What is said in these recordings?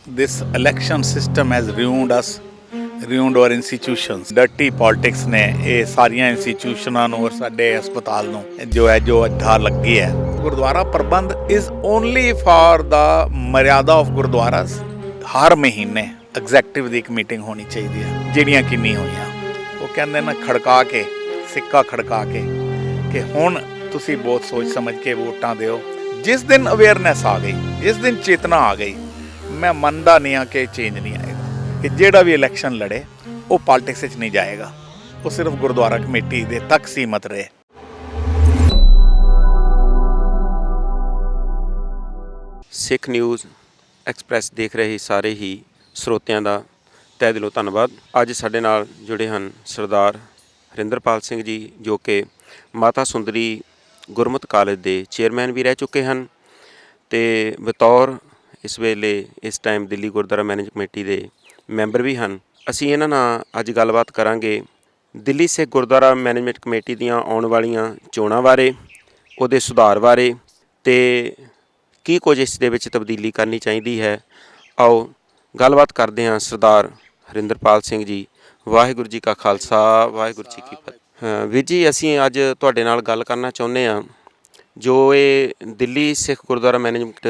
this election system has ruined us, ruined our institutions. Dirty politics ਨੇ ਇਹ ਸਾਰੀਆਂ ਇੰਸਟੀਟਿਊਸ਼ਨਾਂ ਨੂੰ ਔਰ ਸਾਡੇ ਹਸਪਤਾਲ ਨੂੰ ਜੋ ਅੱਧਾ ਲੱਗੀ ਹੈ। ਗੁਰਦੁਆਰਾ ਪ੍ਰਬੰਧ is only for the ਮਰਿਆਦਾ of ਗੁਰਦੁਆਰਾਸ। ਹਰ ਮਹੀਨੇ ਐਗਜ਼ੈਕਟਿਵ ਦੀ ਇੱਕ ਮੀਟਿੰਗ ਹੋਣੀ ਚਾਹੀਦੀ ਹੈ, ਜਿਹੜੀਆਂ ਕਿ ਨਹੀਂ ਹੋਈਆਂ। ਉਹ ਕਹਿੰਦੇ ਨਾ ਖੜਕਾ ਕੇ ਸਿੱਕਾ ਖੜਕਾ ਕੇ ਕਿ ਹੁਣ ਤੁਸੀਂ ਬਹੁਤ ਸੋਚ ਸਮਝ ਕੇ ਵੋਟਾਂ ਦਿਓ। ਜਿਸ ਦਿਨ ਅਵੇਅਰਨੈਸ ਆ ਗਈ, ਜਿਸ ਦਿਨ ਚੇਤਨਾ ਆ ਗਈ, ਮੈਂ ਮੰਨਦਾ ਨਹੀਂ ਹਾਂ ਕਿ ਚੇਂਜ ਨਹੀਂ ਆਏਗਾ, ਕਿ ਜਿਹੜਾ ਵੀ ਇਲੈਕਸ਼ਨ ਲੜੇ ਉਹ ਪੋਲਿਟਿਕਸ ਵਿੱਚ ਨਹੀਂ ਜਾਏਗਾ, ਉਹ ਸਿਰਫ ਗੁਰਦੁਆਰਾ ਕਮੇਟੀ ਦੇ ਤੱਕ ਸੀਮਤ ਰਹੇ। ਸਿੱਖ ਨਿਊਜ਼ ਐਕਸਪ੍ਰੈਸ ਦੇਖ ਰਹੇ ਸਾਰੇ ਹੀ ਸਰੋਤਿਆਂ ਦਾ ਤਹਿ ਦਿਲੋਂ ਧੰਨਵਾਦ। ਅੱਜ ਸਾਡੇ ਨਾਲ ਜੁੜੇ ਹਨ ਸਰਦਾਰ ਹਰਿੰਦਰਪਾਲ ਸਿੰਘ ਜੀ, ਜੋ ਕਿ ਮਾਤਾ ਸੁੰਦਰੀ ਗੁਰਮਤਿ ਕਾਲਜ ਦੇ ਚੇਅਰਮੈਨ ਵੀ ਰਹਿ ਚੁੱਕੇ ਹਨ ਅਤੇ ਬਤੌਰ ਇਸ ਵੇਲੇ ਇਸ time Delhi Gurdwara manage committee ਦੇ ਮੈਂਬਰ ਵੀ ਹਨ। ਅਸੀਂ ਇਹਨਾਂ ਨਾਲ ਅੱਜ ਗੱਲਬਾਤ ਕਰਾਂਗੇ ਦਿੱਲੀ ਸਿੱਖ ਗੁਰਦੁਆਰਾ ਮੈਨੇਜਮੈਂਟ ਕਮੇਟੀ ਦੀਆਂ ਆਉਣ ਵਾਲੀਆਂ ਚੋਣਾਂ ਬਾਰੇ, ਉਹਦੇ ਸੁਧਾਰ ਬਾਰੇ ਅਤੇ ਕੀ ਕੁਝ ਇਸ ਦੇ ਵਿੱਚ ਤਬਦੀਲੀ ਕਰਨੀ ਚਾਹੀਦੀ ਹੈ। ਆਓ ਗੱਲਬਾਤ ਕਰਦੇ ਹਾਂ ਸਰਦਾਰ ਹਰਿੰਦਰਪਾਲ ਸਿੰਘ ਜੀ। ਵਾਹਿਗੁਰੂ ਜੀ ਕਾ ਖਾਲਸਾ, ਵਾਹਿਗੁਰੂ ਜੀ ਕੀ ਫਤਿਹ। ਵੀਰ ਜੀ, ਅਸੀਂ ਅੱਜ ਤੁਹਾਡੇ ਨਾਲ ਗੱਲ ਕਰਨਾ ਚਾਹੁੰਦੇ ਹਾਂ ਜੋ ਇਹ ਦਿੱਲੀ ਸਿੱਖ ਗੁਰਦੁਆਰਾ ਮੈਨੇਜਮੈਂਟ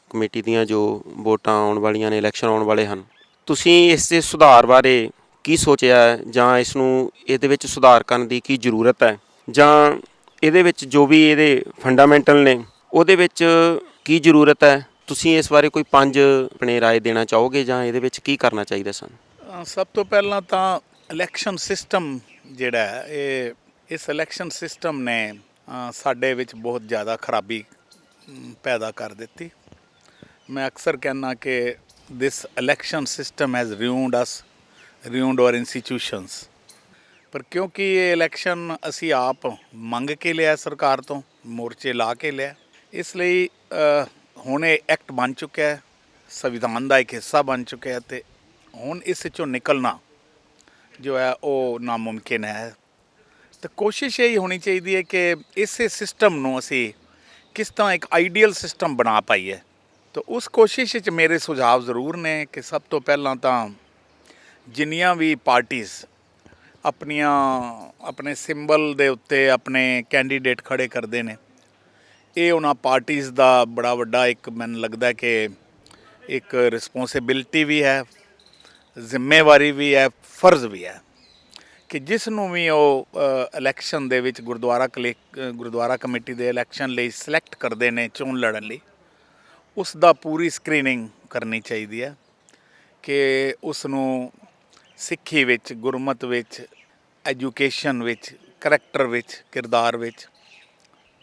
ਕਮੇਟੀ ਦੀਆਂ ਜੋ ਵੋਟਾਂ ਆਉਣ ਵਾਲੀਆਂ ਨੇ, ਇਲੈਕਸ਼ਨ ਆਉਣ ਵਾਲੇ ਹਨ, ਤੁਸੀਂ ਇਸ ਦੇ ਸੁਧਾਰ ਬਾਰੇ ਕੀ ਸੋਚਿਆ, ਜਾਂ ਇਸ ਨੂੰ ਇਹਦੇ ਵਿੱਚ ਸੁਧਾਰ ਕਰਨ ਦੀ ਕੀ ਜ਼ਰੂਰਤ ਹੈ, ਜਾਂ ਇਹਦੇ ਵਿੱਚ ਜੋ ਵੀ ਇਹਦੇ ਫੰਡਾਮੈਂਟਲ ਨੇ ਉਹਦੇ ਵਿੱਚ ਕੀ ਜ਼ਰੂਰਤ ਹੈ? ਤੁਸੀਂ ਇਸ ਬਾਰੇ ਕੋਈ 5 ਆਪਣੇ ਰਾਏ ਦੇਣਾ ਚਾਹੋਗੇ, ਜਾਂ ਇਹਦੇ ਵਿੱਚ ਕੀ ਕਰਨਾ ਚਾਹੀਦਾ ਸਾਨੂੰ? ਸਭ ਤੋਂ ਪਹਿਲਾਂ ਤਾਂ ਇਲੈਕਸ਼ਨ ਸਿਸਟਮ ਜਿਹੜਾ ਹੈ, ਇਸ ਇਲੈਕਸ਼ਨ ਸਿਸਟਮ ਨੇ ਸਾਡੇ ਵਿੱਚ ਬਹੁਤ ਜ਼ਿਆਦਾ ਖਰਾਬੀ ਪੈਦਾ ਕਰ ਦਿੱਤੀ। ਮੈਂ ਅਕਸਰ ਕਹਿੰਦਾ ਕਿ this election system has ruined us, ruined our institutions। ਪਰ ਕਿਉਂਕਿ ਇਹ ਇਲੈਕਸ਼ਨ ਅਸੀਂ ਆਪ ਮੰਗ ਕੇ ਲਿਆ, ਸਰਕਾਰ ਤੋਂ ਮੋਰਚੇ ਲਾ ਕੇ ਲਿਆ, ਇਸ ਲਈ ਹੁਣ ਇਹ ਐਕਟ ਬਣ ਚੁੱਕਿਆ ਹੈ, ਸੰਵਿਧਾਨ ਦਾ ਇੱਕ ਹਿੱਸਾ ਬਣ ਚੁੱਕਿਆ, ਅਤੇ ਹੁਣ ਇਸ 'ਚੋਂ ਨਿਕਲਣਾ ਜੋ ਹੈ ਉਹ ਨਾਮੁਮਕਿਨ ਹੈ। ਅਤੇ ਕੋਸ਼ਿਸ਼ ਇਹੀ ਹੋਣੀ ਚਾਹੀਦੀ ਹੈ ਕਿ ਇਸੇ ਸਿਸਟਮ ਨੂੰ ਅਸੀਂ ਕਿਸ ਤਰ੍ਹਾਂ ਇੱਕ ਆਈਡੀਅਲ ਸਿਸਟਮ ਬਣਾ ਪਾਈਏ। ਤਾਂ ਉਸ ਕੋਸ਼ਿਸ਼ ਵਿੱਚ ਮੇਰੇ ਸੁਝਾਅ ਜ਼ਰੂਰ ਨੇ ਕਿ ਸਭ ਤੋਂ ਪਹਿਲਾਂ ਤਾਂ ਜਿੰਨੀਆਂ ਵੀ ਪਾਰਟੀਜ਼ ਆਪਣੇ ਸਿੰਬਲ ਦੇ ਉੱਤੇ ਆਪਣੇ ਕੈਂਡੀਡੇਟ ਖੜ੍ਹੇ ਕਰਦੇ ਨੇ, ਇਹ ਉਹਨਾਂ ਪਾਰਟੀਜ਼ ਦਾ ਬੜਾ ਵੱਡਾ ਇੱਕ, ਮੈਨੂੰ ਲੱਗਦਾ ਕਿ ਇੱਕ ਰਿਸਪੋਂਸੀਬਿਲਿਟੀ ਵੀ ਹੈ, ਜ਼ਿੰਮੇਵਾਰੀ ਵੀ ਹੈ, ਫਰਜ਼ ਵੀ ਹੈ ਕਿ ਜਿਸ ਨੂੰ ਵੀ ਉਹ ਇਲੈਕਸ਼ਨ ਦੇ ਵਿੱਚ ਗੁਰਦੁਆਰਾ ਕਮੇਟੀ ਦੇ ਇਲੈਕਸ਼ਨ ਲਈ ਸਿਲੈਕਟ ਕਰਦੇ ਨੇ ਚੋਣ ਲੜਨ ਲਈ, ਉਸ ਦਾ ਪੂਰੀ ਸਕਰੀਨਿੰਗ ਕਰਨੀ ਚਾਹੀਦੀ ਹੈ ਕਿ ਉਸ ਨੂੰ ਸਿੱਖੀ ਵਿੱਚ, ਗੁਰਮਤ ਵਿੱਚ, ਐਜੂਕੇਸ਼ਨ ਵਿੱਚ, ਕਰੈਕਟਰ ਵਿੱਚ, ਕਿਰਦਾਰ ਵਿੱਚ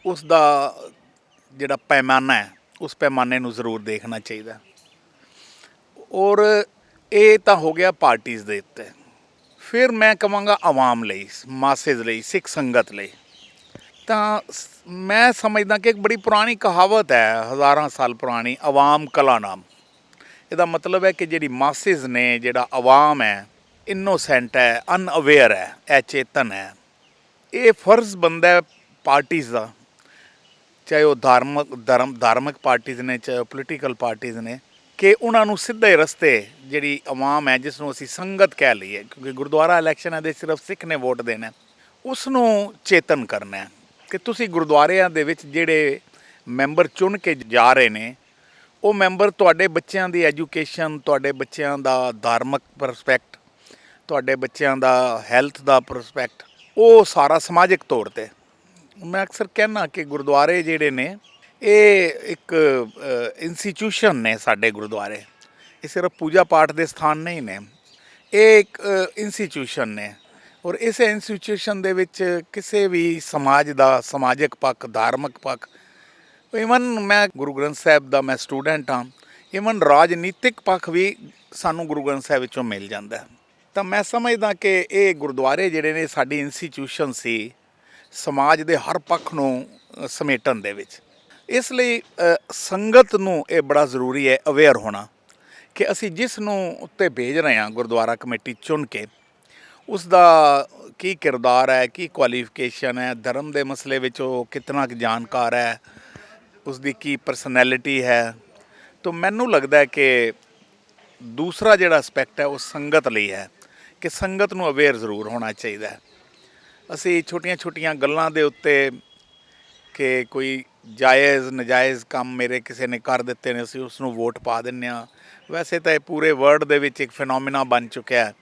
ਉਸ ਦਾ ਜਿਹੜਾ ਪੈਮਾਨਾ ਹੈ, ਉਸ ਪੈਮਾਨੇ ਨੂੰ ਜ਼ਰੂਰ ਦੇਖਣਾ ਚਾਹੀਦਾ। ਔਰ ਇਹ ਤਾਂ ਹੋ ਗਿਆ ਪਾਰਟੀਜ਼ ਦੇ ਉੱਤੇ। ਫਿਰ ਮੈਂ ਕਹਾਂਗਾ ਆਵਾਮ ਲਈ, ਮਾਸਿਸ ਲਈ, ਸਿੱਖ ਸੰਗਤ ਲਈ, ਤਾਂ ਮੈਂ ਸਮਝਦਾ ਕਿ ਇੱਕ ਬੜੀ ਪੁਰਾਣੀ ਕਹਾਵਤ ਹੈ, ਹਜ਼ਾਰਾਂ ਸਾਲ ਪੁਰਾਣੀ, ਆਵਾਮ ਕਲਾ ਨਾਮ। ਇਹਦਾ ਮਤਲਬ ਹੈ ਕਿ ਜਿਹੜੀ ਮਾਸਿਸ ਨੇ, ਜਿਹੜਾ ਆਵਾਮ ਹੈ, ਇਨੋਸੈਂਟ ਹੈ, ਅਨਅਵੇਅਰ ਹੈ, ਅਚੇਤਨ ਹੈ। ਇਹ ਫਰਜ਼ ਬਣਦਾ ਪਾਰਟੀਜ਼ ਦਾ, ਚਾਹੇ ਉਹ ਧਾਰਮਿਕ ਪਾਰਟੀਜ਼ ਨੇ, ਚਾਹੇ ਉਹ ਪੋਲੀਟੀਕਲ ਪਾਰਟੀਜ਼ ਨੇ, ਕਿ ਉਹਨਾਂ ਨੂੰ ਸਿੱਧੇ ਰਸਤੇ ਜਿਹੜੀ ਆਵਾਮ ਹੈ, ਜਿਸ ਨੂੰ ਅਸੀਂ ਸੰਗਤ ਕਹਿ ਲਈਏ, ਕਿਉਂਕਿ ਗੁਰਦੁਆਰਾ ਇਲੈਕਸ਼ਨਾਂ ਦੇ ਸਿਰਫ ਸਿੱਖ ਨੇ ਵੋਟ ਦੇਣਾ, ਉਸ ਨੂੰ ਚੇਤਨ ਕਰਨਾ ਕਿ ਤੁਸੀਂ ਗੁਰਦੁਆਰਿਆਂ ਦੇ ਵਿੱਚ ਜਿਹੜੇ ਮੈਂਬਰ ਚੁਣ ਕੇ ਜਾ ਰਹੇ ਨੇ, ਉਹ ਮੈਂਬਰ ਤੁਹਾਡੇ ਬੱਚਿਆਂ ਦੀ ਐਜੂਕੇਸ਼ਨ, ਤੁਹਾਡੇ ਬੱਚਿਆਂ ਦਾ ਧਾਰਮਿਕ ਪਰਸਪੈਕਟ, ਤੁਹਾਡੇ ਬੱਚਿਆਂ ਦਾ ਹੈਲਥ ਦਾ ਪਰਸਪੈਕਟ, ਉਹ ਸਾਰਾ ਸਮਾਜਿਕ ਤੌਰ 'ਤੇ। ਮੈਂ ਅਕਸਰ ਕਹਿਣਾ ਕਿ ਗੁਰਦੁਆਰੇ ਜਿਹੜੇ ਨੇ ਇਹ ਇੱਕ ਇੰਸਟੀਟਿਊਸ਼ਨ ਨੇ। ਸਾਡੇ ਗੁਰਦੁਆਰੇ ਇਹ ਸਿਰਫ ਪੂਜਾ ਪਾਠ ਦੇ ਸਥਾਨ ਨਹੀਂ ਨੇ, ਇਹ ਇੱਕ ਇੰਸਟੀਟਿਊਸ਼ਨ ਨੇ। ਔਰ ਇਸ ਇੰਸਟੀਟਿਊਸ਼ਨ ਦੇ ਵਿੱਚ ਕਿਸੇ ਵੀ ਸਮਾਜ ਦਾ ਸਮਾਜਿਕ ਪੱਖ, ਧਾਰਮਿਕ ਪੱਖ, ਈਵਨ ਮੈਂ ਗੁਰੂ ਗ੍ਰੰਥ ਸਾਹਿਬ ਦਾ ਮੈਂ ਸਟੂਡੈਂਟ ਹਾਂ, ਈਵਨ ਰਾਜਨੀਤਿਕ ਪੱਖ ਵੀ ਸਾਨੂੰ ਗੁਰੂ ਗ੍ਰੰਥ ਸਾਹਿਬ ਵਿੱਚੋਂ ਮਿਲ ਜਾਂਦਾ। ਤਾਂ ਮੈਂ ਸਮਝਦਾ ਕਿ ਇਹ ਗੁਰਦੁਆਰੇ ਜਿਹੜੇ ਨੇ ਸਾਡੀ ਇੰਸਟੀਟਿਊਸ਼ਨ ਸੀ ਸਮਾਜ ਦੇ ਹਰ ਪੱਖ ਨੂੰ ਸਮੇਟਣ ਦੇ ਵਿੱਚ। ਇਸ ਲਈ ਸੰਗਤ ਨੂੰ ਇਹ ਬੜਾ ਜ਼ਰੂਰੀ ਹੈ ਅਵੇਅਰ ਹੋਣਾ ਕਿ ਅਸੀਂ ਜਿਸ ਨੂੰ ਉੱਤੇ ਭੇਜ ਰਹੇ ਹਾਂ ਗੁਰਦੁਆਰਾ ਕਮੇਟੀ ਚੁਣ ਕੇ, ਉਸ ਦਾ ਕੀ ਕਿਰਦਾਰ ਹੈ, ਕੀ ਕੁਆਲੀਫਿਕੇਸ਼ਨ ਹੈ, ਧਰਮ ਦੇ ਮਸਲੇ ਵਿੱਚ ਉਹ ਕਿਤਨਾ ਕੁ ਜਾਣਕਾਰ ਹੈ, ਉਸ ਦੀ ਕੀ ਪਰਸਨੈਲਿਟੀ ਹੈ। ਤਾਂ ਮੈਨੂੰ ਲੱਗਦਾ ਕਿ ਦੂਸਰਾ ਜਿਹੜਾ ਐਸਪੈਕਟ ਹੈ ਉਹ ਸੰਗਤ ਲਈ ਹੈ ਕਿ ਸੰਗਤ ਨੂੰ ਅਵੇਅਰ ਜ਼ਰੂਰ ਹੋਣਾ ਚਾਹੀਦਾ ਹੈ। ਅਸੀਂ ਛੋਟੀਆਂ ਛੋਟੀਆਂ ਗੱਲਾਂ ਦੇ ਉੱਤੇ ਕਿ ਕੋਈ ਜਾਇਜ਼ ਨਜਾਇਜ਼ ਕੰਮ ਮੇਰੇ ਕਿਸੇ ਨੇ ਕਰ ਦਿੱਤੇ ਨੇ, ਅਸੀਂ ਉਸ ਨੂੰ ਵੋਟ ਪਾ ਦਿੰਦੇ ਹਾਂ। ਵੈਸੇ ਤਾਂ ਇਹ ਪੂਰੇ ਵਰਲਡ ਦੇ ਵਿੱਚ ਇੱਕ ਫਿਨੋਮੀਨਾ ਬਣ ਚੁੱਕਿਆ ਹੈ।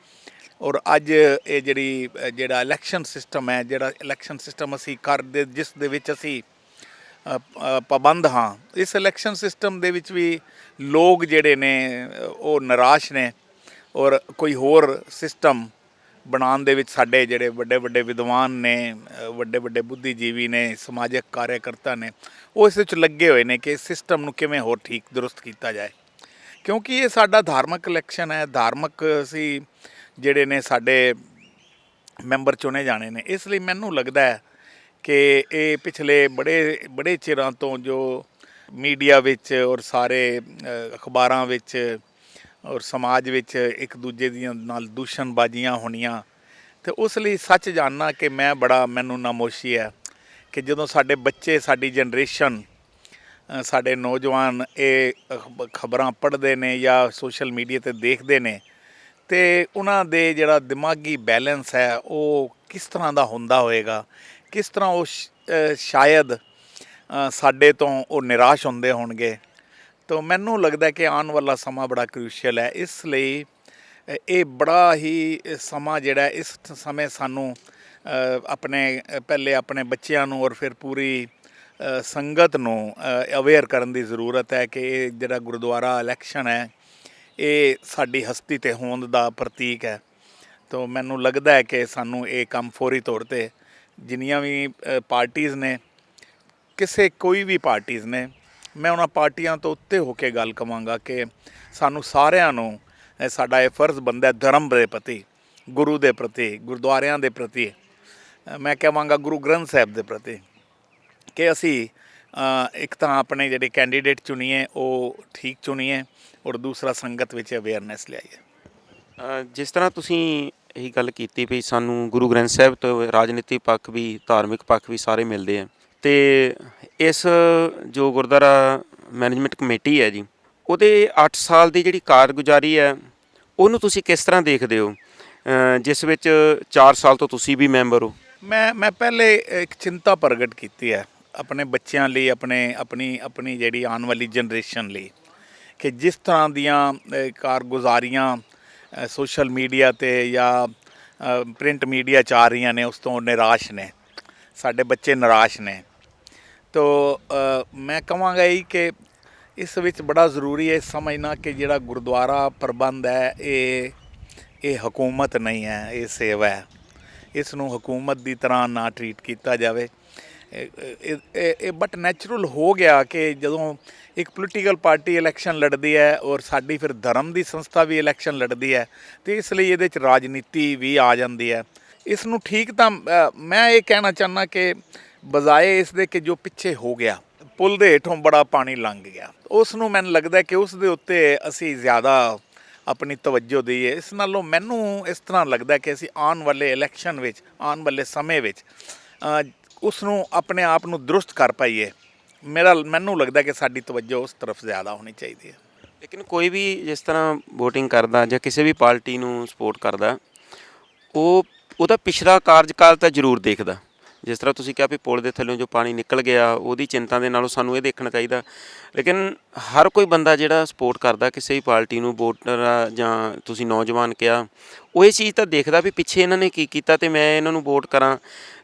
ਔਰ ਅੱਜ ਇਹ ਜਿਹੜਾ ਇਲੈਕਸ਼ਨ ਸਿਸਟਮ ਹੈ, ਜਿਹੜਾ ਇਲੈਕਸ਼ਨ ਸਿਸਟਮ ਅਸੀਂ ਕਰਦੇ, ਜਿਸ ਦੇ ਵਿੱਚ ਅਸੀਂ ਪਾਬੰਦ ਹਾਂ, ਇਸ ਇਲੈਕਸ਼ਨ ਸਿਸਟਮ ਦੇ ਵਿੱਚ ਵੀ ਲੋਕ ਜਿਹੜੇ ਨੇ ਉਹ ਨਿਰਾਸ਼ ਨੇ। ਔਰ ਕੋਈ ਹੋਰ ਸਿਸਟਮ ਬਣਾਉਣ ਦੇ ਵਿੱਚ ਸਾਡੇ ਜਿਹੜੇ ਵੱਡੇ ਵੱਡੇ ਵਿਦਵਾਨ ਨੇ, ਵੱਡੇ ਵੱਡੇ ਬੁੱਧੀਜੀਵੀ ਨੇ, ਸਮਾਜਿਕ ਕਾਰਿਆਕਰਤਾ ਨੇ, ਉਹ ਇਸ ਵਿੱਚ ਲੱਗੇ ਹੋਏ ਨੇ ਕਿ ਇਸ ਸਿਸਟਮ ਨੂੰ ਕਿਵੇਂ ਹੋਰ ਠੀਕ ਦਰੁਸਤ ਕੀਤਾ ਜਾਏ। ਕਿਉਂਕਿ ਇਹ ਸਾਡਾ ਧਾਰਮਿਕ ਇਲੈਕਸ਼ਨ ਹੈ, ਧਾਰਮਿਕ ਅਸੀਂ ਜਿਹੜੇ ਨੇ ਸਾਡੇ ਮੈਂਬਰ ਚੁਣੇ ਜਾਣੇ ਨੇ। ਇਸ ਲਈ ਮੈਨੂੰ ਲੱਗਦਾ ਹੈ ਕਿ ਇਹ ਪਿਛਲੇ ਬੜੇ ਚਿਰਾਂ ਤੋਂ ਜੋ ਮੀਡੀਆ ਵਿੱਚ ਔਰ ਸਾਰੇ ਅਖਬਾਰਾਂ ਵਿੱਚ ਔਰ ਸਮਾਜ ਵਿੱਚ ਇੱਕ ਦੂਜੇ ਦੀਆਂ ਨਾਲ ਦੂਸ਼ਣਬਾਜ਼ੀਆਂ ਹੋਣੀਆਂ, ਅਤੇ ਉਸ ਲਈ ਸੱਚ ਜਾਣਨਾ ਕਿ ਮੈਨੂੰ ਨਾਮੋਸ਼ੀ ਹੈ ਕਿ ਜਦੋਂ ਸਾਡੇ ਬੱਚੇ, ਸਾਡੀ ਜਨਰੇਸ਼ਨ, ਸਾਡੇ ਨੌਜਵਾਨ ਇਹ ਖਬਰਾਂ ਪੜ੍ਹਦੇ ਨੇ ਜਾਂ ਸੋਸ਼ਲ ਮੀਡੀਆ 'ਤੇ ਦੇਖਦੇ ਨੇ, ਅਤੇ ਉਹਨਾਂ ਦੇ ਜਿਹੜਾ ਦਿਮਾਗੀ ਬੈਲੈਂਸ ਹੈ ਉਹ ਕਿਸ ਤਰ੍ਹਾਂ ਦਾ ਹੁੰਦਾ ਹੋਏਗਾ, ਕਿਸ ਤਰ੍ਹਾਂ ਉਹ ਸ਼ਾਇਦ ਸਾਡੇ ਤੋਂ ਉਹ ਨਿਰਾਸ਼ ਹੁੰਦੇ ਹੋਣਗੇ। ਤਾਂ ਮੈਨੂੰ ਲੱਗਦਾ ਕਿ ਆਉਣ ਵਾਲਾ ਸਮਾਂ ਬੜਾ ਕਰੂਸ਼ੀਅਲ ਹੈ। ਇਸ ਲਈ ਇਹ ਬੜਾ ਹੀ ਸਮਾਂ ਜਿਹੜਾ, ਇਸ ਸਮੇਂ ਸਾਨੂੰ ਪਹਿਲੇ ਆਪਣੇ ਬੱਚਿਆਂ ਨੂੰ ਔਰ ਫਿਰ ਪੂਰੀ ਸੰਗਤ ਨੂੰ ਅਵੇਅਰ ਕਰਨ ਦੀ ਜ਼ਰੂਰਤ ਹੈ ਕਿ ਇਹ ਜਿਹੜਾ ਗੁਰਦੁਆਰਾ ਇਲੈਕਸ਼ਨ ਹੈ ਇਹ ਸਾਡੀ ਹਸਤੀ ਤੇ ਹੋਂਦ ਦਾ ਪ੍ਰਤੀਕ ਹੈ। ਤਾਂ ਮੈਨੂੰ ਲੱਗਦਾ ਹੈ ਕਿ ਸਾਨੂੰ ਇਹ ਕੰਮ ਫੌਰੀ ਤੌਰ 'ਤੇ ਜਿੰਨੀਆਂ ਵੀ ਪਾਰਟੀਜ਼ ਨੇ, ਕੋਈ ਵੀ ਪਾਰਟੀਜ਼ ਨੇ, ਮੈਂ ਉਹਨਾਂ ਪਾਰਟੀਆਂ ਤੋਂ ਉੱਤੇ ਹੋ ਕੇ ਗੱਲ ਕਵਾਂਗਾ ਕਿ ਸਾਨੂੰ ਸਾਰਿਆਂ ਨੂੰ ਸਾਡਾ ਇਹ ਫਰਜ਼ ਬਣਦਾ ਧਰਮ ਦੇ ਪ੍ਰਤੀ, ਗੁਰੂ ਦੇ ਪ੍ਰਤੀ, ਗੁਰਦੁਆਰਿਆਂ ਦੇ ਪ੍ਰਤੀ, ਮੈਂ ਕਹਾਂਗਾ ਗੁਰੂ ਗ੍ਰੰਥ ਸਾਹਿਬ ਦੇ ਪ੍ਰਤੀ, ਕਿ ਅਸੀਂ ਇੱਕ ਤਾਂ ਆਪਣੇ ਜਿਹੜੇ ਕੈਂਡੀਡੇਟ ਚੁਣੀਏ ਉਹ ਠੀਕ ਚੁਣੀਏ ਔਰ ਦੂਸਰਾ ਸੰਗਤ ਵਿੱਚ ਅਵੇਅਰਨੈਸ ਲਿਆਈਏ। ਜਿਸ ਤਰ੍ਹਾਂ ਤੁਸੀਂ ਇਹੀ ਗੱਲ ਕੀਤੀ ਵੀ ਸਾਨੂੰ ਗੁਰੂ ਗ੍ਰੰਥ ਸਾਹਿਬ ਤੋਂ ਰਾਜਨੀਤਿਕ ਪੱਖ ਵੀ, ਧਾਰਮਿਕ ਪੱਖ ਵੀ ਸਾਰੇ ਮਿਲਦੇ ਆ, ਅਤੇ ਇਸ ਜੋ ਗੁਰਦੁਆਰਾ ਮੈਨੇਜਮੈਂਟ ਕਮੇਟੀ ਹੈ ਜੀ, ਉਹਦੇ 8 ਸਾਲ ਦੀ ਜਿਹੜੀ ਕਾਰਗੁਜ਼ਾਰੀ ਹੈ ਉਹਨੂੰ ਤੁਸੀਂ ਕਿਸ ਤਰ੍ਹਾਂ ਦੇਖਦੇ ਹੋ, ਜਿਸ ਵਿੱਚ 4 ਸਾਲ ਤੋਂ ਤੁਸੀਂ ਵੀ ਮੈਂਬਰ ਹੋ? ਮੈਂ ਪਹਿਲੇ ਇੱਕ ਚਿੰਤਾ ਪ੍ਰਗਟ ਕੀਤੀ ਹੈ ਆਪਣੇ ਬੱਚਿਆਂ ਲਈ, ਆਪਣੀ ਜਿਹੜੀ ਆਉਣ ਵਾਲੀ ਜਨਰੇਸ਼ਨ ਲਈ, ਕਿ ਜਿਸ ਤਰ੍ਹਾਂ ਦੀਆਂ ਕਾਰਗੁਜ਼ਾਰੀਆਂ ਸੋਸ਼ਲ ਮੀਡੀਆ 'ਤੇ ਜਾਂ ਪ੍ਰਿੰਟ ਮੀਡੀਆ 'ਚ ਆ ਰਹੀਆਂ ਨੇ, ਉਸ ਤੋਂ ਨਿਰਾਸ਼ ਨੇ ਸਾਡੇ ਬੱਚੇ, ਨਿਰਾਸ਼ ਨੇ। ਤਾਂ ਮੈਂ ਕਹਾਂਗਾ ਹੀ ਕਿ ਇਸ ਵਿੱਚ ਬੜਾ ਜ਼ਰੂਰੀ ਹੈ ਸਮਝਣਾ ਕਿ ਜਿਹੜਾ ਗੁਰਦੁਆਰਾ ਪ੍ਰਬੰਧ ਹੈ ਇਹ ਹਕੂਮਤ ਨਹੀਂ ਹੈ, ਇਹ ਸੇਵਾ ਹੈ। ਇਸ ਨੂੰ ਹਕੂਮਤ ਦੀ ਤਰ੍ਹਾਂ ਨਾ ਟਰੀਟ ਕੀਤਾ ਜਾਵੇ। ਇਹ ਬਟ ਨੈਚੁਰਲ ਹੋ ਗਿਆ ਕਿ ਜਦੋਂ ਇੱਕ ਪੋਲੀਟੀਕਲ ਪਾਰਟੀ ਇਲੈਕਸ਼ਨ ਲੜਦੀ ਹੈ ਔਰ ਸਾਡੀ ਫਿਰ ਧਰਮ ਦੀ ਸੰਸਥਾ ਵੀ ਇਲੈਕਸ਼ਨ ਲੜਦੀ ਹੈ, ਅਤੇ ਇਸ ਲਈ ਇਹਦੇ 'ਚ ਰਾਜਨੀਤੀ ਵੀ ਆ ਜਾਂਦੀ ਹੈ। ਇਸ ਨੂੰ ਠੀਕ ਤਾਂ ਮੈਂ ਇਹ ਕਹਿਣਾ ਚਾਹੁੰਦਾ ਕਿ ਬਜਾਏ ਇਸ ਦੇ ਕਿ ਜੋ ਪਿੱਛੇ ਹੋ ਗਿਆ, ਪੁਲ ਦੇ ਹੇਠੋਂ ਬੜਾ ਪਾਣੀ ਲੰਘ ਗਿਆ, ਉਸ ਨੂੰ ਮੈਨੂੰ ਲੱਗਦਾ ਕਿ ਉਸ ਦੇ ਉੱਤੇ ਅਸੀਂ ਜ਼ਿਆਦਾ ਆਪਣੀ ਤਵੱਜੋ ਦਈਏ। ਇਸ ਨਾਲੋਂ ਮੈਨੂੰ ਇਸ ਤਰ੍ਹਾਂ ਲੱਗਦਾ ਕਿ ਅਸੀਂ ਆਉਣ ਵਾਲੇ ਇਲੈਕਸ਼ਨ ਵਿੱਚ, ਆਉਣ ਵਾਲੇ ਸਮੇਂ ਵਿੱਚ ਉਸ ਨੂੰ ਆਪਣੇ ਆਪ ਨੂੰ ਦਰੁਸਤ ਕਰ ਪਾਈਏ। ਮੈਨੂੰ ਲੱਗਦਾ ਕਿ ਸਾਡੀ ਤਵੱਜੋ ਉਸ ਤਰਫ ਜ਼ਿਆਦਾ ਹੋਣੀ ਚਾਹੀਦੀ ਹੈ। ਲੇਕਿਨ ਕੋਈ ਵੀ ਜਿਸ ਤਰ੍ਹਾਂ ਵੋਟਿੰਗ ਕਰਦਾ ਜਾਂ ਕਿਸੇ ਵੀ ਪਾਰਟੀ ਨੂੰ ਸਪੋਰਟ ਕਰਦਾ, ਉਹਦਾ ਪਿਛਲਾ ਕਾਰਜਕਾਲ ਤਾਂ ਜ਼ਰੂਰ ਦੇਖਦਾ। ਜਿਸ ਤਰ੍ਹਾਂ ਤੁਸੀਂ ਕਿਹਾ ਵੀ ਪੁਲ ਦੇ ਥੱਲੋਂ ਜੋ ਪਾਣੀ ਨਿਕਲ ਗਿਆ, ਉਹਦੀ ਚਿੰਤਾ ਦੇ ਨਾਲੋਂ ਸਾਨੂੰ ਇਹ ਦੇਖਣਾ ਚਾਹੀਦਾ। ਲੇਕਿਨ ਹਰ ਕੋਈ ਬੰਦਾ ਜਿਹੜਾ ਸਪੋਰਟ ਕਰਦਾ ਕਿਸੇ ਵੀ ਪਾਰਟੀ ਨੂੰ, ਵੋਟਰ ਆ ਜਾਂ ਤੁਸੀਂ ਨੌਜਵਾਨ ਕਿਹਾ, ਉਹ ਇਹ ਚੀਜ਼ ਤਾਂ ਦੇਖਦਾ ਵੀ ਪਿੱਛੇ ਇਹਨਾਂ ਨੇ ਕੀ ਕੀਤਾ ਅਤੇ ਮੈਂ ਇਹਨਾਂ ਨੂੰ ਵੋਟ ਕਰਾਂ।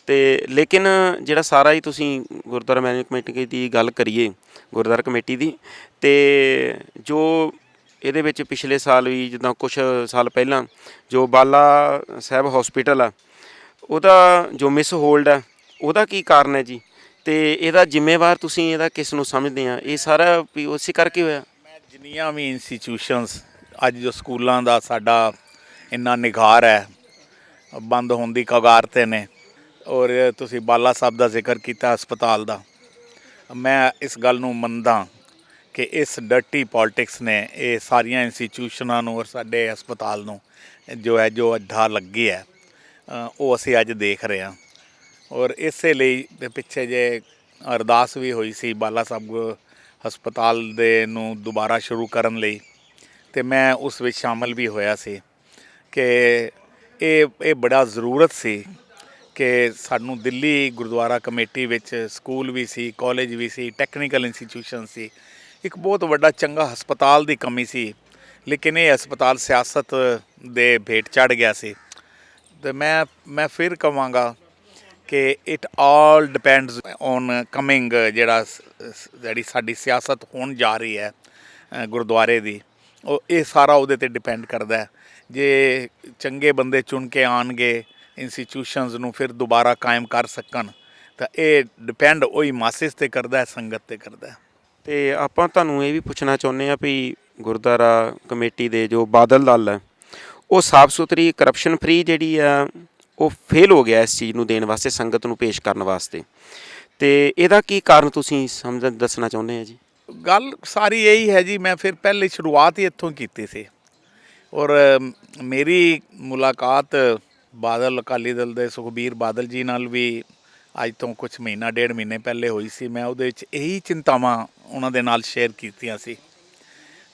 ਅਤੇ ਲੇਕਿਨ ਜਿਹੜਾ ਸਾਰਾ ਹੀ ਤੁਸੀਂ ਗੁਰਦੁਆਰਾ ਮੈਨੇਜਮੈਂਟ ਕਮੇਟੀ ਦੀ ਗੱਲ ਕਰੀਏ, ਗੁਰਦੁਆਰਾ ਕਮੇਟੀ ਦੀ, ਅਤੇ ਜੋ ਇਹਦੇ ਵਿੱਚ ਪਿਛਲੇ ਸਾਲ ਵੀ, ਜਿੱਦਾਂ ਕੁਛ ਸਾਲ ਪਹਿਲਾਂ ਜੋ ਬਾਲਾ ਸਾਹਿਬ ਹੌਸਪੀਟਲ ਆ, ਉਹਦਾ ਜੋ ਮਿਸ ਹੋਲਡ ਹੈ, ਉਹਦਾ ਕੀ ਕਾਰਨ ਹੈ ਜੀ, ਅਤੇ ਇਹਦਾ ਜ਼ਿੰਮੇਵਾਰ ਤੁਸੀਂ ਇਹਦਾ ਕਿਸ ਨੂੰ ਸਮਝਦੇ ਆ? ਇਹ ਸਾਰਾ ਵੀ ਉਸੇ ਕਰਕੇ ਹੋਇਆ। ਮੈਂ ਜਿੰਨੀਆਂ ਵੀ ਇੰਸਟੀਚਿਊਸ਼ਨਸ ਅੱਜ ਜੋ ਸਕੂਲਾਂ ਦਾ ਸਾਡਾ ਇੰਨਾ ਨਿਘਾਰ ਹੈ, ਬੰਦ ਹੋਣ ਦੀ ਕਗਾਰ 'ਤੇ ਨੇ, ਔਰ ਤੁਸੀਂ ਬਾਲਾ ਸਾਹਿਬ ਦਾ ਜ਼ਿਕਰ ਕੀਤਾ ਹਸਪਤਾਲ ਦਾ, ਮੈਂ ਇਸ ਗੱਲ ਨੂੰ ਮੰਨਦਾ ਕਿ ਇਸ ਡਰਟੀ ਪੋਲੀਟਿਕਸ ਨੇ ਇਹ ਸਾਰੀਆਂ ਇੰਸਟੀਚਿਊਸ਼ਨਾਂ ਨੂੰ ਔਰ ਸਾਡੇ ਹਸਪਤਾਲ ਨੂੰ ਜੋ ਅੱਧਾ ਲੱਗੀ ਹੈ, ਉਹ ਅਸੀਂ ਅੱਜ ਦੇਖ ਰਹੇ ਹਾਂ। ਔਰ ਇਸੇ ਲਈ ਪਿੱਛੇ ਜੇ ਅਰਦਾਸ ਵੀ ਹੋਈ ਸੀ ਬਾਲਾ ਸਾਹਿਬ ਹਸਪਤਾਲ ਦੇ ਨੂੰ ਦੁਬਾਰਾ ਸ਼ੁਰੂ ਕਰਨ ਲਈ, ਤੇ ਮੈਂ ਉਸ ਵਿੱਚ ਸ਼ਾਮਲ ਵੀ ਹੋਇਆ ਸੀ ਕਿ ਇਹ ਬੜਾ ਜ਼ਰੂਰਤ ਸੀ ਕਿ ਸਾਨੂੰ ਦਿੱਲੀ ਗੁਰਦੁਆਰਾ ਕਮੇਟੀ ਵਿੱਚ ਸਕੂਲ ਵੀ ਸੀ, ਕਾਲਜ ਵੀ ਸੀ, ਟੈਕਨੀਕਲ ਇੰਸਟੀਟਿਊਸ਼ਨ ਸੀ, ਇੱਕ ਬਹੁਤ ਵੱਡਾ ਚੰਗਾ ਹਸਪਤਾਲ ਦੀ ਕਮੀ ਸੀ, ਲੇਕਿਨ ਇਹ ਹਸਪਤਾਲ ਸਿਆਸਤ ਦੇ ਭੇਟ ਚੜ੍ਹ ਗਿਆ ਸੀ। ਤੇ ਮੈਂ ਫਿਰ ਕਹਾਂਗਾ ਕਿ it all depends on coming ਜਿਹੜੀ ਸਾਡੀ ਸਿਆਸਤ ਹੋਣ ਜਾ ਰਹੀ ਹੈ ਗੁਰਦੁਆਰੇ ਦੀ, ਇਹ ਸਾਰਾ ਉਹਦੇ 'ਤੇ ਡਿਪੈਂਡ ਕਰਦਾ ਹੈ। ਜੇ ਚੰਗੇ ਬੰਦੇ ਚੁਣ ਕੇ ਆਉਣਗੇ ਇੰਸਟੀਟਿਊਸ਼ਨਸ ਨੂੰ ਫਿਰ ਦੁਬਾਰਾ ਕਾਇਮ ਕਰ ਸਕਣ ਤਾਂ ਇਹ ਡਿਪੈਂਡ ਉਹੀ ਮਾਸਿਸ 'ਤੇ ਕਰਦਾ ਹੈ, ਸੰਗਤ 'ਤੇ ਕਰਦਾ ਹੈ। ਤੇ ਆਪਾਂ ਤੁਹਾਨੂੰ ਇਹ ਵੀ ਪੁੱਛਣਾ ਚਾਹੁੰਦੇ ਹਾਂ ਵੀ ਗੁਰਦੁਆਰਾ ਕਮੇਟੀ ਦੇ ਜੋ ਬਾਦਲ ਦਲ ਹੈ ਉਹ ਸਾਫ ਸੁਥਰੀ ਕਰਪਸ਼ਨ ਫਰੀ ਜਿਹੜੀ ਆ ਉਹ ਫੇਲ ਹੋ ਗਿਆ ਇਸ ਚੀਜ਼ ਨੂੰ ਦੇਣ ਵਾਸਤੇ, ਸੰਗਤ ਨੂੰ ਪੇਸ਼ ਕਰਨ ਵਾਸਤੇ, ਤੇ ਇਹਦਾ ਕੀ ਕਾਰਨ ਤੁਸੀਂ ਦੱਸਣਾ ਚਾਹੁੰਦੇ ਆ ਜੀ? ਗੱਲ ਸਾਰੀ ਇਹੀ ਹੈ ਜੀ, ਮੈਂ ਫਿਰ ਪਹਿਲੇ ਸ਼ੁਰੂਆਤ ਹੀ ਇੱਥੋਂ ਕੀਤੀ ਸੀ ਔਰ ਮੇਰੀ ਮੁਲਾਕਾਤ ਬਾਦਲ ਅਕਾਲੀ ਦਲ ਦੇ ਸੁਖਬੀਰ ਬਾਦਲ ਜੀ ਨਾਲ ਵੀ ਅੱਜ ਤੋਂ ਕੁਛ ਮਹੀਨਾ ਡੇਢ ਮਹੀਨੇ ਪਹਿਲੇ ਹੋਈ ਸੀ। ਮੈਂ ਉਹਦੇ ਵਿੱਚ ਇਹੀ ਚਿੰਤਾਵਾਂ ਉਹਨਾਂ ਦੇ ਨਾਲ ਸ਼ੇਅਰ ਕੀਤੀਆਂ ਸੀ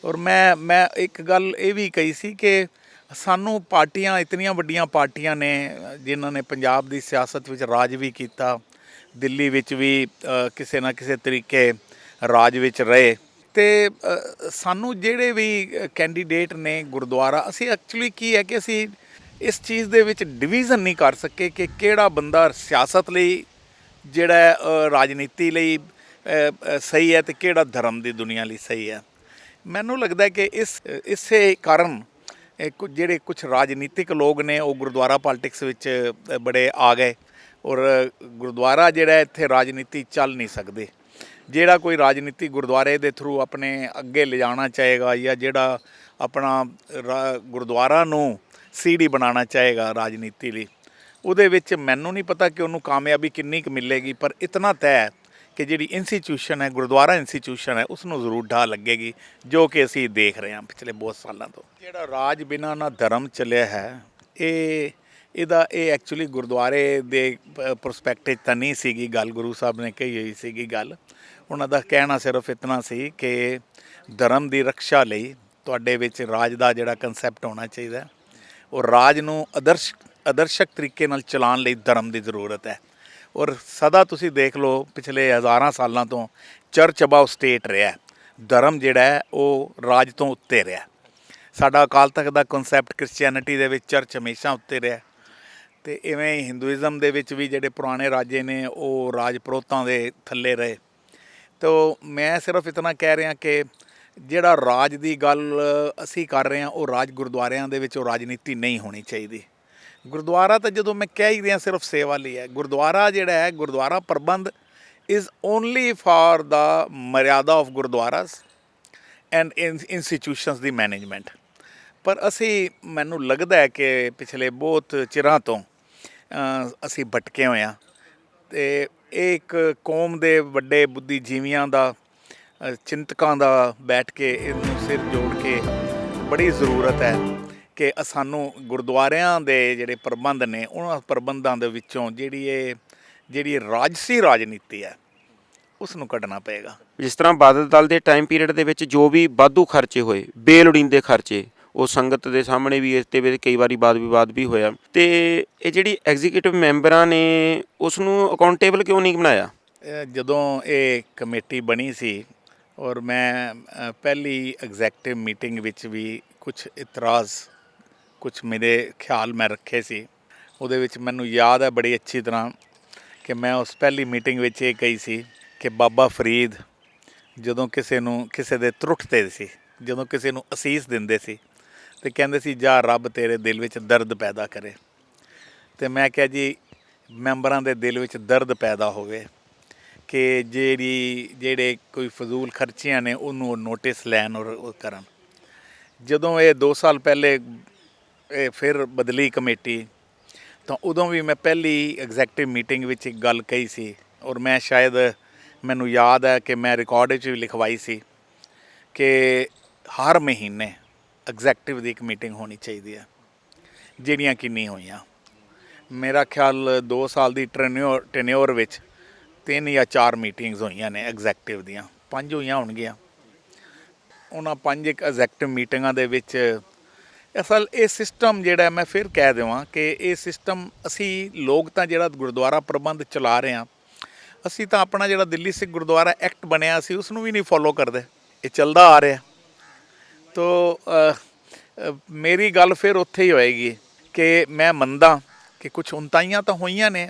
ਔਰ ਮੈਂ ਇੱਕ ਗੱਲ ਇਹ ਵੀ ਕਹੀ ਸੀ ਕਿ ਸਾਨੂੰ ਪਾਰਟੀਆਂ, ਇਤਨੀਆਂ ਵੱਡੀਆਂ ਪਾਰਟੀਆਂ ਨੇ ਜਿਨ੍ਹਾਂ ਨੇ ਪੰਜਾਬ ਦੀ ਸਿਆਸਤ ਵਿੱਚ ਰਾਜ ਵੀ ਕੀਤਾ, ਦਿੱਲੀ ਵਿੱਚ ਵੀ ਕਿਸੇ ਨਾ ਕਿਸੇ ਤਰੀਕੇ ਰਾਜ ਵਿੱਚ ਰਹੇ, ਅਤੇ ਸਾਨੂੰ ਜਿਹੜੇ ਵੀ ਕੈਂਡੀਡੇਟ ਨੇ ਗੁਰਦੁਆਰਾ, ਅਸੀਂ ਐਕਚੁਅਲੀ ਕੀ ਹੈ ਕਿ ਅਸੀਂ ਇਸ ਚੀਜ਼ ਦੇ ਵਿੱਚ ਡਿਵੀਜ਼ਨ ਨਹੀਂ ਕਰ ਸਕੇ ਕਿ ਕਿਹੜਾ ਬੰਦਾ ਸਿਆਸਤ ਲਈ ਜਿਹੜਾ ਰਾਜਨੀਤੀ ਲਈ ਸਹੀ ਹੈ ਅਤੇ ਕਿਹੜਾ ਧਰਮ ਦੀ ਦੁਨੀਆ ਲਈ ਸਹੀ ਹੈ। ਮੈਨੂੰ ਲੱਗਦਾ ਕਿ ਇਸੇ ਕਾਰਨ ਜਿਹੜੇ ਕੁਝ ਰਾਜਨੀਤਿਕ ਲੋਕ ਨੇ ਉਹ ਗੁਰਦੁਆਰਾ ਪੋਲਿਟਿਕਸ ਵਿੱਚ ਬੜੇ ਆ ਗਏ ਔਰ ਗੁਰਦੁਆਰਾ ਜਿਹੜਾ ਇੱਥੇ ਰਾਜਨੀਤੀ ਚੱਲ ਨਹੀਂ ਸਕਦੇ। ਜਿਹੜਾ ਕੋਈ ਰਾਜਨੀਤੀ ਗੁਰਦੁਆਰੇ ਦੇ ਥਰੂ ਆਪਣੇ ਅੱਗੇ ਲਿਜਾਣਾ ਚਾਹੇਗਾ ਜਾਂ ਜਿਹੜਾ ਆਪਣਾ ਗੁਰਦੁਆਰਾ ਨੂੰ ਸੀੜੀ ਬਣਾਉਣਾ ਚਾਹੇਗਾ ਰਾਜਨੀਤੀ ਲਈ, ਉਹਦੇ ਵਿੱਚ ਮੈਨੂੰ ਨਹੀਂ ਪਤਾ ਕਿ ਉਹਨੂੰ ਕਾਮਯਾਬੀ ਕਿੰਨੀ ਕੁ ਮਿਲੇਗੀ, ਪਰ ਇਤਨਾ ਤੈਅ ਹੈ ਕਿ ਜਿਹੜੀ ਇੰਸਟੀਟਿਊਸ਼ਨ ਹੈ, ਗੁਰਦੁਆਰਾ ਇੰਸਟੀਟਿਊਸ਼ਨ ਹੈ, ਉਸ ਨੂੰ ਜ਼ਰੂਰ ਢਾਹ ਲੱਗੇਗੀ, ਜੋ ਕਿ ਅਸੀਂ ਦੇਖ ਰਹੇ ਹਾਂ ਪਿਛਲੇ ਬਹੁਤ ਸਾਲਾਂ ਤੋਂ। ਜਿਹੜਾ ਰਾਜ ਬਿਨਾਂ ਨਾ ਧਰਮ ਚੱਲਿਆ ਹੈ, ਇਹ ਐਕਚੁਅਲੀ ਗੁਰਦੁਆਰੇ ਦੇ ਪ੍ਰਸਪੈਕਟਿਵ ਤਾਂ ਨਹੀਂ ਸੀਗੀ ਗੱਲ, ਗੁਰੂ ਸਾਹਿਬ ਨੇ ਕਹੀ ਹੋਈ ਸੀਗੀ ਗੱਲ। ਉਹਨਾਂ ਦਾ ਕਹਿਣਾ ਸਿਰਫ ਇਤਨਾ ਸੀ ਕਿ ਧਰਮ ਦੀ ਰੱਖਿਆ ਲਈ ਤੁਹਾਡੇ ਵਿੱਚ ਰਾਜ ਦਾ ਜਿਹੜਾ ਕੰਸੈਪਟ ਹੋਣਾ ਚਾਹੀਦਾ ਔਰ ਰਾਜ ਨੂੰ ਆਦਰਸ਼ਕ ਤਰੀਕੇ ਨਾਲ ਚਲਾਉਣ ਲਈ ਧਰਮ ਦੀ ਜ਼ਰੂਰਤ ਹੈ। ਔਰ ਸਦਾ ਤੁਸੀਂ ਦੇਖ ਲਓ ਪਿਛਲੇ ਹਜ਼ਾਰਾਂ ਸਾਲਾਂ ਤੋਂ ਚਰਚ ਅਬਾਊ ਸਟੇਟ ਰਿਹਾ, ਧਰਮ ਜਿਹੜਾ ਹੈ ਉਹ ਰਾਜ ਤੋਂ ਉੱਤੇ ਰਿਹਾ। ਸਾਡਾ ਅਕਾਲ ਤਖਤ ਦਾ ਕਨਸੈਪਟ ਕ੍ਰਿਸਚੀਅਨਿਟੀ ਦੇ ਵਿੱਚ ਚਰਚ ਹਮੇਸ਼ਾ ਉੱਤੇ ਰਿਹਾ, ਅਤੇ ਇਵੇਂ ਹੀ ਹਿੰਦੂਇਜ਼ਮ ਦੇ ਵਿੱਚ ਵੀ ਜਿਹੜੇ ਪੁਰਾਣੇ ਰਾਜੇ ਨੇ ਉਹ ਰਾਜ ਪੁਰੋਤਾਂ ਦੇ ਥੱਲੇ ਰਹੇ। ਤੋ ਮੈਂ ਸਿਰਫ ਇਤਨਾ ਕਹਿ ਰਿਹਾ ਕਿ ਜਿਹੜਾ ਰਾਜ ਦੀ ਗੱਲ ਅਸੀਂ ਕਰ ਰਹੇ ਹਾਂ ਉਹ ਰਾਜ ਗੁਰਦੁਆਰਿਆਂ ਦੇ ਵਿੱਚ ਉਹ ਰਾਜਨੀਤੀ ਨਹੀਂ ਹੋਣੀ ਚਾਹੀਦੀ। ਗੁਰਦੁਆਰਾ ਤਾਂ ਜਦੋਂ ਮੈਂ ਕਹਿ ਹੀ ਰਿਹਾ ਸਿਰਫ ਸੇਵਾ ਲਈ ਹੈ। ਗੁਰਦੁਆਰਾ ਜਿਹੜਾ ਹੈ, ਗੁਰਦੁਆਰਾ ਪ੍ਰਬੰਧ ਇਜ਼ ਓਨਲੀ ਫਾਰ ਦਾ ਮਰਿਆਦਾ of gurdwaras and institutions the management. ਪਰ ਮੈਨੂੰ ਲੱਗਦਾ ਹੈ ਕਿ ਪਿਛਲੇ ਬਹੁਤ ਚਿਰਾਂ ਤੋਂ ਅਸੀਂ ਭਟਕੇ ਹੋਏ ਹਾਂ, ਅਤੇ ਇਹ ਇੱਕ ਕੌਮ ਦੇ ਵੱਡੇ ਬੁੱਧੀਜੀਵੀਆਂ ਦਾ, ਚਿੰਤਕਾਂ ਦਾ ਬੈਠ ਕੇ ਇਹਨੂੰ ਸਿਰ ਜੋੜ ਕੇ ਬੜੀ ਜ਼ਰੂਰਤ ਹੈ ਕਿ ਸਾਨੂੰ ਗੁਰਦੁਆਰਿਆਂ ਦੇ ਜਿਹੜੇ ਪ੍ਰਬੰਧ ਨੇ ਉਹਨਾਂ ਪ੍ਰਬੰਧਾਂ ਦੇ ਵਿੱਚੋਂ ਜਿਹੜੀ ਰਾਜਸੀ ਰਾਜਨੀਤੀ ਹੈ ਉਸ ਨੂੰ ਕੱਢਣਾ ਪਏਗਾ। ਜਿਸ ਤਰ੍ਹਾਂ ਬਾਦਲ ਦਲ ਦੇ ਟਾਈਮ ਪੀਰੀਅਡ ਦੇ ਵਿੱਚ ਜੋ ਵੀ ਵਾਧੂ ਖਰਚੇ ਹੋਏ, ਬੇਲੋੜੀਂਦੇ ਖਰਚੇ, ਉਹ ਸੰਗਤ ਦੇ ਸਾਹਮਣੇ ਵੀ ਇਸ 'ਤੇ ਕਈ ਵਾਰੀ ਵਾਦ ਵਿਵਾਦ ਵੀ ਹੋਇਆ, ਅਤੇ ਇਹ ਜਿਹੜੀ ਐਗਜ਼ੀਕਿਊਟਿਵ ਮੈਂਬਰਾਂ ਨੇ ਉਸ ਨੂੰ ਅਕਾਊਂਟੇਬਲ ਕਿਉਂ ਨਹੀਂ ਬਣਾਇਆ? ਜਦੋਂ ਇਹ ਕਮੇਟੀ ਬਣੀ ਸੀ ਔਰ ਮੈਂ ਪਹਿਲੀ ਐਗਜ਼ੈਕਟਿਵ ਮੀਟਿੰਗ ਵਿੱਚ ਵੀ ਕੁਛ ਇਤਰਾਜ਼, ਕੁਛ ਮੇਰੇ ਖਿਆਲ ਮੈਂ ਰੱਖੇ ਸੀ। ਉਹਦੇ ਵਿੱਚ ਮੈਨੂੰ ਯਾਦ ਹੈ ਬੜੀ ਅੱਛੀ ਤਰ੍ਹਾਂ ਕਿ ਮੈਂ ਉਸ ਪਹਿਲੀ ਮੀਟਿੰਗ ਵਿੱਚ ਇਹ ਕਹੀ ਸੀ ਕਿ ਬਾਬਾ ਫਰੀਦ ਜਦੋਂ ਕਿਸੇ ਦੇ ਤਰੁੱਠਦੇ ਸੀ, ਜਦੋਂ ਕਿਸੇ ਨੂੰ ਅਸੀਸ ਦਿੰਦੇ ਸੀ ਅਤੇ ਕਹਿੰਦੇ ਸੀ ਜਾ ਰੱਬ ਤੇਰੇ ਦਿਲ ਵਿੱਚ ਦਰਦ ਪੈਦਾ ਕਰੇ। ਅਤੇ ਮੈਂ ਕਿਹਾ ਜੀ ਮੈਂਬਰਾਂ ਦੇ ਦਿਲ ਵਿੱਚ ਦਰਦ ਪੈਦਾ ਹੋਵੇ ਕਿ ਜਿਹੜੇ ਕੋਈ ਫਜ਼ੂਲ ਖਰਚੀਆਂ ਨੇ ਉਹਨੂੰ ਨੋਟਿਸ ਲੈਣ ਔਰ ਉਹ ਕਰਨ। ਜਦੋਂ ਇਹ 2 ਸਾਲ ਪਹਿਲੇ ਇਹ ਫਿਰ ਬਦਲੀ ਕਮੇਟੀ, ਤਾਂ ਉਦੋਂ ਵੀ ਮੈਂ ਪਹਿਲੀ ਐਗਜ਼ੈਕਟਿਵ ਮੀਟਿੰਗ ਵਿੱਚ ਇੱਕ ਗੱਲ ਕਹੀ ਸੀ ਔਰ ਮੈਂ ਸ਼ਾਇਦ ਮੈਨੂੰ ਯਾਦ ਹੈ ਕਿ ਮੈਂ ਰਿਕਾਰਡ ਵਿੱਚ ਵੀ ਲਿਖਵਾਈ ਸੀ ਕਿ ਹਰ ਮਹੀਨੇ ਐਗਜ਼ੈਕਟਿਵ ਦੀ ਇੱਕ ਮੀਟਿੰਗ ਹੋਣੀ ਚਾਹੀਦੀ ਹੈ, ਜਿਹੜੀਆਂ ਕਿ ਨਹੀਂ ਹੋਈਆਂ। ਮੇਰਾ ਖਿਆਲ 2 ਸਾਲ ਦੀ ਟੈਨਿਓਰ ਵਿੱਚ 3 ਜਾਂ 4 ਮੀਟਿੰਗਸ ਹੋਈਆਂ ਨੇ ਐਗਜ਼ੈਕਟਿਵ ਦੀਆਂ, 5 ਹੋਈਆਂ ਹੋਣਗੀਆਂ। ਉਹਨਾਂ 5 ਇੱਕ ਐਗਜ਼ੈਕਟਿਵ ਮੀਟਿੰਗਾਂ ਦੇ ਵਿੱਚ ਅਸਲ ਇਹ ਸਿਸਟਮ ਜਿਹੜਾ ਮੈਂ ਫਿਰ ਕਹਿ ਦੇਵਾਂ ਕਿ ਇਹ ਸਿਸਟਮ ਅਸੀਂ ਲੋਕ ਤਾਂ ਜਿਹੜਾ ਗੁਰਦੁਆਰਾ ਪ੍ਰਬੰਧ ਚਲਾ ਰਹੇ ਹਾਂ, ਅਸੀਂ ਤਾਂ ਆਪਣਾ ਜਿਹੜਾ ਦਿੱਲੀ ਸਿੱਖ ਗੁਰਦੁਆਰਾ ਐਕਟ ਬਣਿਆ ਸੀ ਉਸ ਨੂੰ ਵੀ ਨਹੀਂ ਫੋਲੋ ਕਰਦੇ। ਇਹ ਚੱਲਦਾ ਆ ਰਿਹਾ। ਤੋ ਮੇਰੀ ਗੱਲ ਫਿਰ ਉੱਥੇ ਹੀ ਹੋਏਗੀ ਕਿ ਮੈਂ ਮੰਨਦਾ ਕਿ ਕੁਝ ਉਨਤਾਈਆਂ ਤਾਂ ਹੋਈਆਂ ਨੇ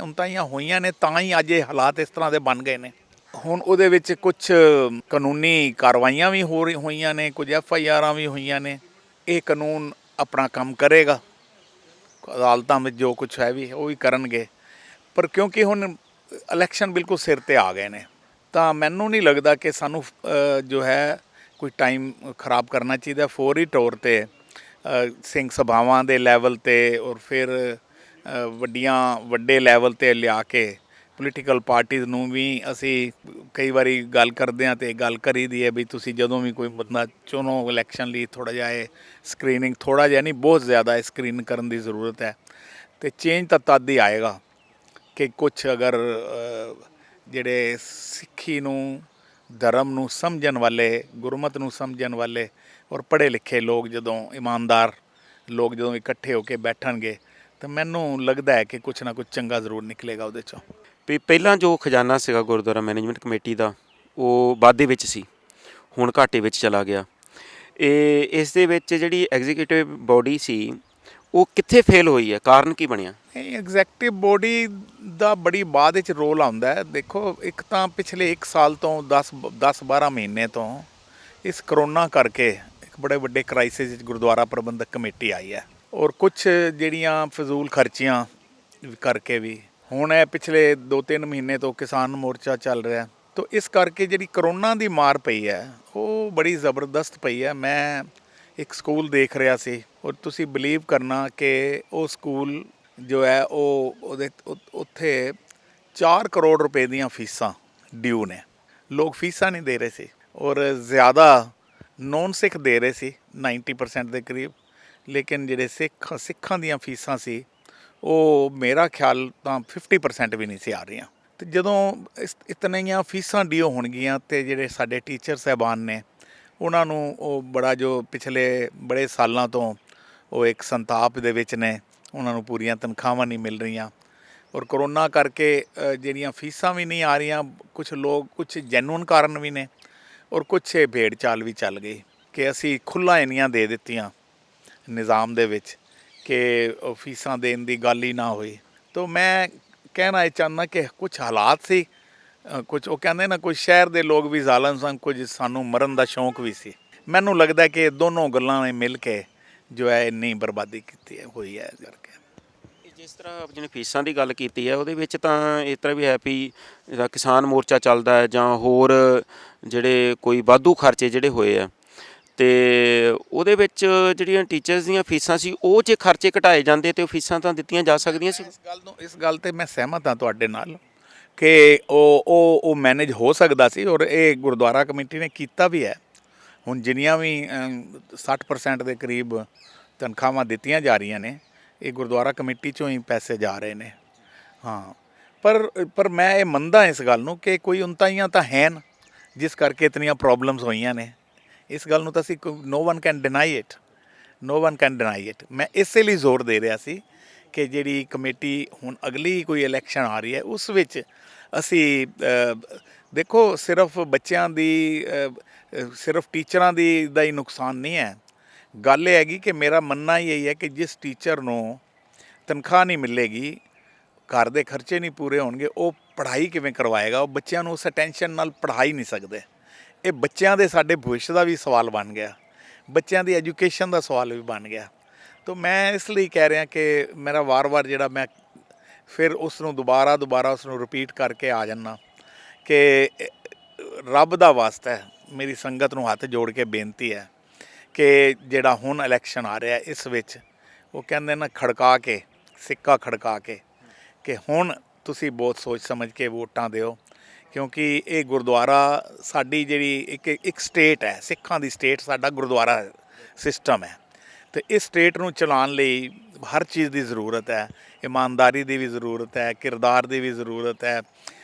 ਤਾਂ ਹੀ ਅੱਜ ਇਹ ਹਾਲਾਤ ਇਸ ਤਰ੍ਹਾਂ ਦੇ ਬਣ ਗਏ ਨੇ। ਹੁਣ ਉਹਦੇ ਵਿੱਚ ਕੁਝ ਕਾਨੂੰਨੀ ਕਾਰਵਾਈਆਂ ਵੀ ਹੋਈਆਂ ਨੇ, ਕੁਝ FIRਾਂ ਵੀ ਹੋਈਆਂ ਨੇ। ਇਹ ਕਾਨੂੰਨ ਆਪਣਾ ਕੰਮ ਕਰੇਗਾ, ਅਦਾਲਤਾਂ ਵਿੱਚ ਜੋ ਕੁਝ ਹੈ ਵੀ ਉਹ ਵੀ ਕਰਨਗੇ। ਪਰ ਕਿਉਂਕਿ ਹੁਣ ਇਲੈਕਸ਼ਨ ਬਿਲਕੁਲ ਸਿਰ 'ਤੇ ਆ ਗਏ ਨੇ, ਤਾਂ ਮੈਨੂੰ ਨਹੀਂ ਲੱਗਦਾ ਕਿ ਸਾਨੂੰ ਜੋ ਹੈ ਕੋਈ ਟਾਈਮ ਖਰਾਬ ਕਰਨਾ ਚਾਹੀਦਾ। ਫੌਰੀ ਤੌਰ 'ਤੇ ਸਿੰਘ ਸਭਾਵਾਂ ਦੇ ਲੈਵਲ 'ਤੇ ਔਰ ਫਿਰ ਵੱਡੇ ਲੈਵਲ 'ਤੇ ਲਿਆ ਕੇ ਪੋਲੀਟੀਕਲ ਪਾਰਟੀਜ਼ ਨੂੰ ਵੀ ਅਸੀਂ ਕਈ ਵਾਰੀ ਗੱਲ ਕਰਦੇ ਹਾਂ ਅਤੇ ਗੱਲ ਕਰੀ ਦੀ ਹੈ ਵੀ ਤੁਸੀਂ ਜਦੋਂ ਵੀ ਕੋਈ ਬੰਦਾ ਚੁਣੋ ਇਲੈਕਸ਼ਨ ਲਈ ਥੋੜ੍ਹਾ ਜਿਹਾ ਇਹ ਸਕਰੀਨਿੰਗ, ਥੋੜ੍ਹਾ ਜਿਹਾ ਨਹੀਂ ਬਹੁਤ ਜ਼ਿਆਦਾ ਇਹ ਸਕਰੀਨ ਕਰਨ ਦੀ ਜ਼ਰੂਰਤ ਹੈ। ਅਤੇ ਚੇਂਜ ਤਾਂ ਤਦ ਹੀ ਆਏਗਾ ਕਿ ਕੁਛ ਅਗਰ ਜਿਹੜੇ ਸਿੱਖੀ ਨੂੰ, ਧਰਮ ਨੂੰ ਸਮਝਣ ਵਾਲੇ, ਗੁਰਮਤ ਨੂੰ ਸਮਝਣ ਵਾਲੇ ਔਰ ਪੜ੍ਹੇ ਲਿਖੇ ਲੋਕ, ਜਦੋਂ ਇਮਾਨਦਾਰ ਲੋਕ ਜਦੋਂ ਇਕੱਠੇ ਹੋ ਕੇ ਬੈਠਣਗੇ ਤਾਂ ਮੈਨੂੰ ਲੱਗਦਾ ਹੈ ਕਿ ਕੁਛ ਨਾ ਕੁਛ ਚੰਗਾ ਜ਼ਰੂਰ ਨਿਕਲੇਗਾ ਉਹਦੇ 'ਚੋਂ। ਵੀ ਪਹਿਲਾਂ ਜੋ ਖਜ਼ਾਨਾ ਸੀਗਾ ਗੁਰਦੁਆਰਾ ਮੈਨੇਜਮੈਂਟ ਕਮੇਟੀ ਦਾ, ਉਹ ਵਾਧੇ ਵਿੱਚ ਸੀ, ਹੁਣ ਘਾਟੇ ਵਿੱਚ ਚਲਾ ਗਿਆ। ਇਸ ਦੇ ਵਿੱਚ ਜਿਹੜੀ ਐਗਜ਼ੀਕਿਊਟਿਵ ਬੋਡੀ ਸੀ ਉਹ ਕਿੱਥੇ ਫੇਲ ਹੋਈ ਹੈ, ਕਾਰਨ ਕੀ ਬਣਿਆ? ਇਹ ਐਗਜ਼ੈਕਟਿਵ ਬੋਡੀ ਦਾ ਬੜੀ ਬਾਅਦ ਵਿੱਚ ਰੋਲ ਆਉਂਦਾ ਹੈ। ਦੇਖੋ, ਇੱਕ ਤਾਂ ਪਿਛਲੇ 1 ਸਾਲ ਤੋਂ 10-12 ਮਹੀਨੇ ਤੋਂ ਇਸ ਕਰੋਨਾ ਕਰਕੇ ਇੱਕ ਬੜੇ ਵੱਡੇ ਕ੍ਰਾਈਸਿਸ ਵਿੱਚ ਗੁਰਦੁਆਰਾ ਪ੍ਰਬੰਧਕ ਕਮੇਟੀ ਆਈ ਹੈ, ਔਰ ਕੁਛ ਜਿਹੜੀਆਂ ਫਜ਼ੂਲ ਖਰਚੀਆਂ ਕਰਕੇ ਵੀ ਹੁਣ ਇਹ ਪਿਛਲੇ 2-3 ਮਹੀਨੇ ਤੋਂ ਕਿਸਾਨ ਮੋਰਚਾ ਚੱਲ ਰਿਹਾ। ਤੋ ਇਸ ਕਰਕੇ ਜਿਹੜੀ ਕਰੋਨਾ ਦੀ ਮਾਰ ਪਈ ਹੈ ਉਹ ਬੜੀ ਜ਼ਬਰਦਸਤ ਪਈ ਹੈ। ਮੈਂ ਇੱਕ ਸਕੂਲ ਦੇਖ ਰਿਹਾ ਸੀ ਔਰ ਤੁਸੀਂ ਬਿਲੀਵ ਕਰਨਾ ਕਿ ਉਹ ਸਕੂਲ ਜੋ ਹੈ ਉੱਥੇ 4 ਕਰੋੜ ਰੁਪਏ ਦੀਆਂ ਫੀਸਾਂ ਡਿਊ ਨੇ। ਲੋਕ ਫੀਸਾਂ ਨਹੀਂ ਦੇ ਰਹੇ ਸੀ ਔਰ ਜ਼ਿਆਦਾ ਨੌਨ ਸਿੱਖ ਦੇ ਰਹੇ ਸੀ 90% ਦੇ ਕਰੀਬ, ਲੇਕਿਨ ਜਿਹੜੇ ਸਿੱਖਾਂ ਦੀਆਂ ਫੀਸਾਂ ਸੀ ਉਹ ਮੇਰਾ ਖਿਆਲ ਤਾਂ 50% ਵੀ ਨਹੀਂ ਸੀ ਆ ਰਹੀਆਂ। ਅਤੇ ਜਦੋਂ ਇਤਨੀਆਂ ਫੀਸਾਂ ਡਿਊ ਹੋਣਗੀਆਂ ਅਤੇ ਜਿਹੜੇ ਸਾਡੇ ਟੀਚਰ ਸਾਹਿਬਾਨ ਨੇ ਉਹਨਾਂ ਨੂੰ ਉਹ ਬੜਾ ਜੋ ਪਿਛਲੇ ਬੜੇ ਸਾਲਾਂ ਤੋਂ ਉਹ ਇੱਕ ਸੰਤਾਪ ਦੇ ਵਿੱਚ ਨੇ, ਉਹਨਾਂ ਨੂੰ ਪੂਰੀਆਂ ਤਨਖਾਹਾਂ ਨਹੀਂ ਮਿਲ ਰਹੀਆਂ ਔਰ ਕਰੋਨਾ ਕਰਕੇ ਜਿਹੜੀਆਂ ਫੀਸਾਂ ਵੀ ਨਹੀਂ ਆ ਰਹੀਆਂ। ਕੁਛ ਜੈਨੂਅਨ ਕਾਰਨ ਵੀ ਨੇ ਔਰ ਕੁਛ ਭੇੜ ਚਾਲ ਵੀ ਚੱਲ ਗਈ ਕਿ ਅਸੀਂ ਖੁੱਲ੍ਹਾਂ ਇੰਨੀਆਂ ਦੇ ਦਿੱਤੀਆਂ ਨਿਜ਼ਾਮ ਦੇ ਵਿੱਚ ਕਿ ਉਹ ਫੀਸਾਂ ਦੇਣ ਦੀ ਗੱਲ ਹੀ ਨਾ ਹੋਈ। ਤਾਂ ਮੈਂ ਕਹਿਣਾ ਇਹ ਚਾਹੁੰਦਾ ਕਿ ਕੁਛ ਹਾਲਾਤ ਸੀ, ਕੁਛ ਉਹ ਕਹਿੰਦੇ ਨਾ ਕੋਈ ਸ਼ਹਿਰ ਦੇ ਲੋਕ ਵੀ ਜ਼ਾਲਮ ਸਨ, ਕੁਝ ਸਾਨੂੰ ਮਰਨ ਦਾ ਸ਼ੌਂਕ ਵੀ ਸੀ। ਮੈਨੂੰ ਲੱਗਦਾ ਕਿ ਦੋਨੋਂ ਗੱਲਾਂ ਨੇ ਮਿਲ ਕੇ ਜੋ ਹੈ ਇੰਨੀ ਬਰਬਾਦੀ ਕੀਤੀ ਹੋਈ ਹੈ ਕਰਕੇ। ਜਿਸ ਤਰ੍ਹਾਂ ਜਿਹਨੇ ਫੀਸਾਂ ਦੀ ਗੱਲ ਕੀਤੀ ਹੈ ਉਹਦੇ ਵਿੱਚ ਤਾਂ ਇਸ ਤਰ੍ਹਾਂ ਵੀ ਹੈ ਵੀ ਜਿਹੜਾ ਕਿਸਾਨ ਮੋਰਚਾ ਚੱਲਦਾ ਹੈ ਜਾਂ ਹੋਰ ਜਿਹੜੇ ਕੋਈ ਵਾਧੂ ਖਰਚੇ ਜਿਹੜੇ ਹੋਏ ਆ, ਅਤੇ ਉਹਦੇ ਵਿੱਚ ਜਿਹੜੀਆਂ ਟੀਚਰਸ ਦੀਆਂ ਫੀਸਾਂ ਸੀ ਉਹ ਜੇ ਖਰਚੇ ਘਟਾਏ ਜਾਂਦੇ ਤਾਂ ਉਹ ਫੀਸਾਂ ਤਾਂ ਦਿੱਤੀਆਂ ਜਾ ਸਕਦੀਆਂ ਸੀ। ਇਸ ਗੱਲ 'ਤੇ ਮੈਂ ਸਹਿਮਤ ਹਾਂ ਤੁਹਾਡੇ ਨਾਲ ਕਿ ਉਹ ਮੈਨੇਜ ਹੋ ਸਕਦਾ ਸੀ ਔਰ ਇਹ ਗੁਰਦੁਆਰਾ ਕਮੇਟੀ ਨੇ ਕੀਤਾ ਵੀ ਹੈ। ਹੁਣ ਜਿੰਨੀਆਂ ਵੀ 60% ਦੇ ਕਰੀਬ ਤਨਖਾਹਾਂ ਦਿੱਤੀਆਂ ਜਾ ਰਹੀਆਂ ਨੇ ਇਹ ਗੁਰਦੁਆਰਾ ਕਮੇਟੀ 'ਚੋਂ ਹੀ ਪੈਸੇ ਜਾ ਰਹੇ ਨੇ। ਹਾਂ, ਪਰ ਮੈਂ ਇਹ ਮੰਨਦਾ ਇਸ ਗੱਲ ਨੂੰ ਕਿ ਕੋਈ ਉਨਤਾਈਆਂ ਤਾਂ ਹਨ ਜਿਸ ਕਰਕੇ ਇਤਨੀਆਂ ਪ੍ਰੋਬਲਮਸ ਹੋਈਆਂ ਨੇ। ਇਸ ਗੱਲ ਨੂੰ ਤਾਂ ਅਸੀਂ no one can deny it. ਮੈਂ ਇਸੇ ਲਈ ਜ਼ੋਰ ਦੇ ਰਿਹਾ ਸੀ ਕਿ ਜਿਹੜੀ ਕਮੇਟੀ ਹੁਣ ਅਗਲੀ ਕੋਈ ਇਲੈਕਸ਼ਨ ਆ ਰਹੀ ਹੈ ਉਸ ਵਿੱਚ ਅਸੀਂ ਦੇਖੋ ਸਿਰਫ ਬੱਚਿਆਂ ਦੀ ਸਿਰਫ ਟੀਚਰਾਂ ਦਾ ਹੀ ਨੁਕਸਾਨ ਨਹੀਂ ਹੈ। ਗੱਲ ਇਹ ਹੈਗੀ ਕਿ ਮੇਰਾ ਮੰਨਣਾ ਹੀ ਇਹੀ ਹੈ ਕਿ ਜਿਸ ਟੀਚਰ ਨੂੰ ਤਨਖਾਹ ਨਹੀਂ ਮਿਲੇਗੀ, ਘਰ ਦੇ ਖਰਚੇ ਨਹੀਂ ਪੂਰੇ ਹੋਣਗੇ, ਉਹ ਪੜ੍ਹਾਈ ਕਿਵੇਂ ਕਰਵਾਏਗਾ? ਉਹ ਬੱਚਿਆਂ ਨੂੰ ਉਸ ਅਟੈਂਸ਼ਨ ਨਾਲ ਪੜ੍ਹਾ ਹੀ ਨਹੀਂ ਸਕਦੇ। ਇਹ ਬੱਚਿਆਂ ਦੇ ਸਾਡੇ ਭਵਿੱਖ ਦਾ ਵੀ ਸਵਾਲ ਬਣ ਗਿਆ, ਬੱਚਿਆਂ ਦੀ ਐਜੂਕੇਸ਼ਨ ਦਾ ਸਵਾਲ ਵੀ ਬਣ ਗਿਆ। ਤਾਂ ਮੈਂ ਇਸ ਲਈ ਕਹਿ ਰਿਹਾ ਕਿ ਮੇਰਾ ਵਾਰ-ਵਾਰ ਜਿਹੜਾ ਮੈਂ ਫਿਰ ਉਸ ਨੂੰ ਦੁਬਾਰਾ ਉਸ ਨੂੰ ਰਿਪੀਟ ਕਰਕੇ ਆ ਜਾਂਦਾ ਕਿ ਰੱਬ ਦਾ ਵਾਸਤਾ ਹੈ, ਮੇਰੀ ਸੰਗਤ ਨੂੰ ਹੱਥ ਜੋੜ ਕੇ ਬੇਨਤੀ ਹੈ ਕਿ ਜਿਹੜਾ ਹੁਣ ਇਲੈਕਸ਼ਨ ਆ ਰਿਹਾ ਇਸ ਵਿੱਚ ਉਹ ਕਹਿੰਦੇ ਨਾ ਸਿੱਕਾ ਖੜਕਾ ਕੇ ਕਿ ਹੁਣ ਤੁਸੀਂ ਬਹੁਤ ਸੋਚ ਸਮਝ ਕੇ ਵੋਟਾਂ ਦਿਓ, ਕਿਉਂਕਿ ਇਹ ਗੁਰਦੁਆਰਾ ਸਾਡੀ ਜਿਹੜੀ ਇੱਕ ਸਟੇਟ ਹੈ, ਸਿੱਖਾਂ ਦੀ ਸਟੇਟ ਸਾਡਾ ਗੁਰਦੁਆਰਾ ਸਿਸਟਮ ਹੈ। ਅਤੇ ਇਸ ਸਟੇਟ ਨੂੰ ਚਲਾਉਣ ਲਈ ਹਰ ਚੀਜ਼ ਦੀ ਜ਼ਰੂਰਤ ਹੈ, ਇਮਾਨਦਾਰੀ ਦੀ ਵੀ ਜ਼ਰੂਰਤ ਹੈ, ਕਿਰਦਾਰ ਦੀ ਵੀ ਜ਼ਰੂਰਤ ਹੈ,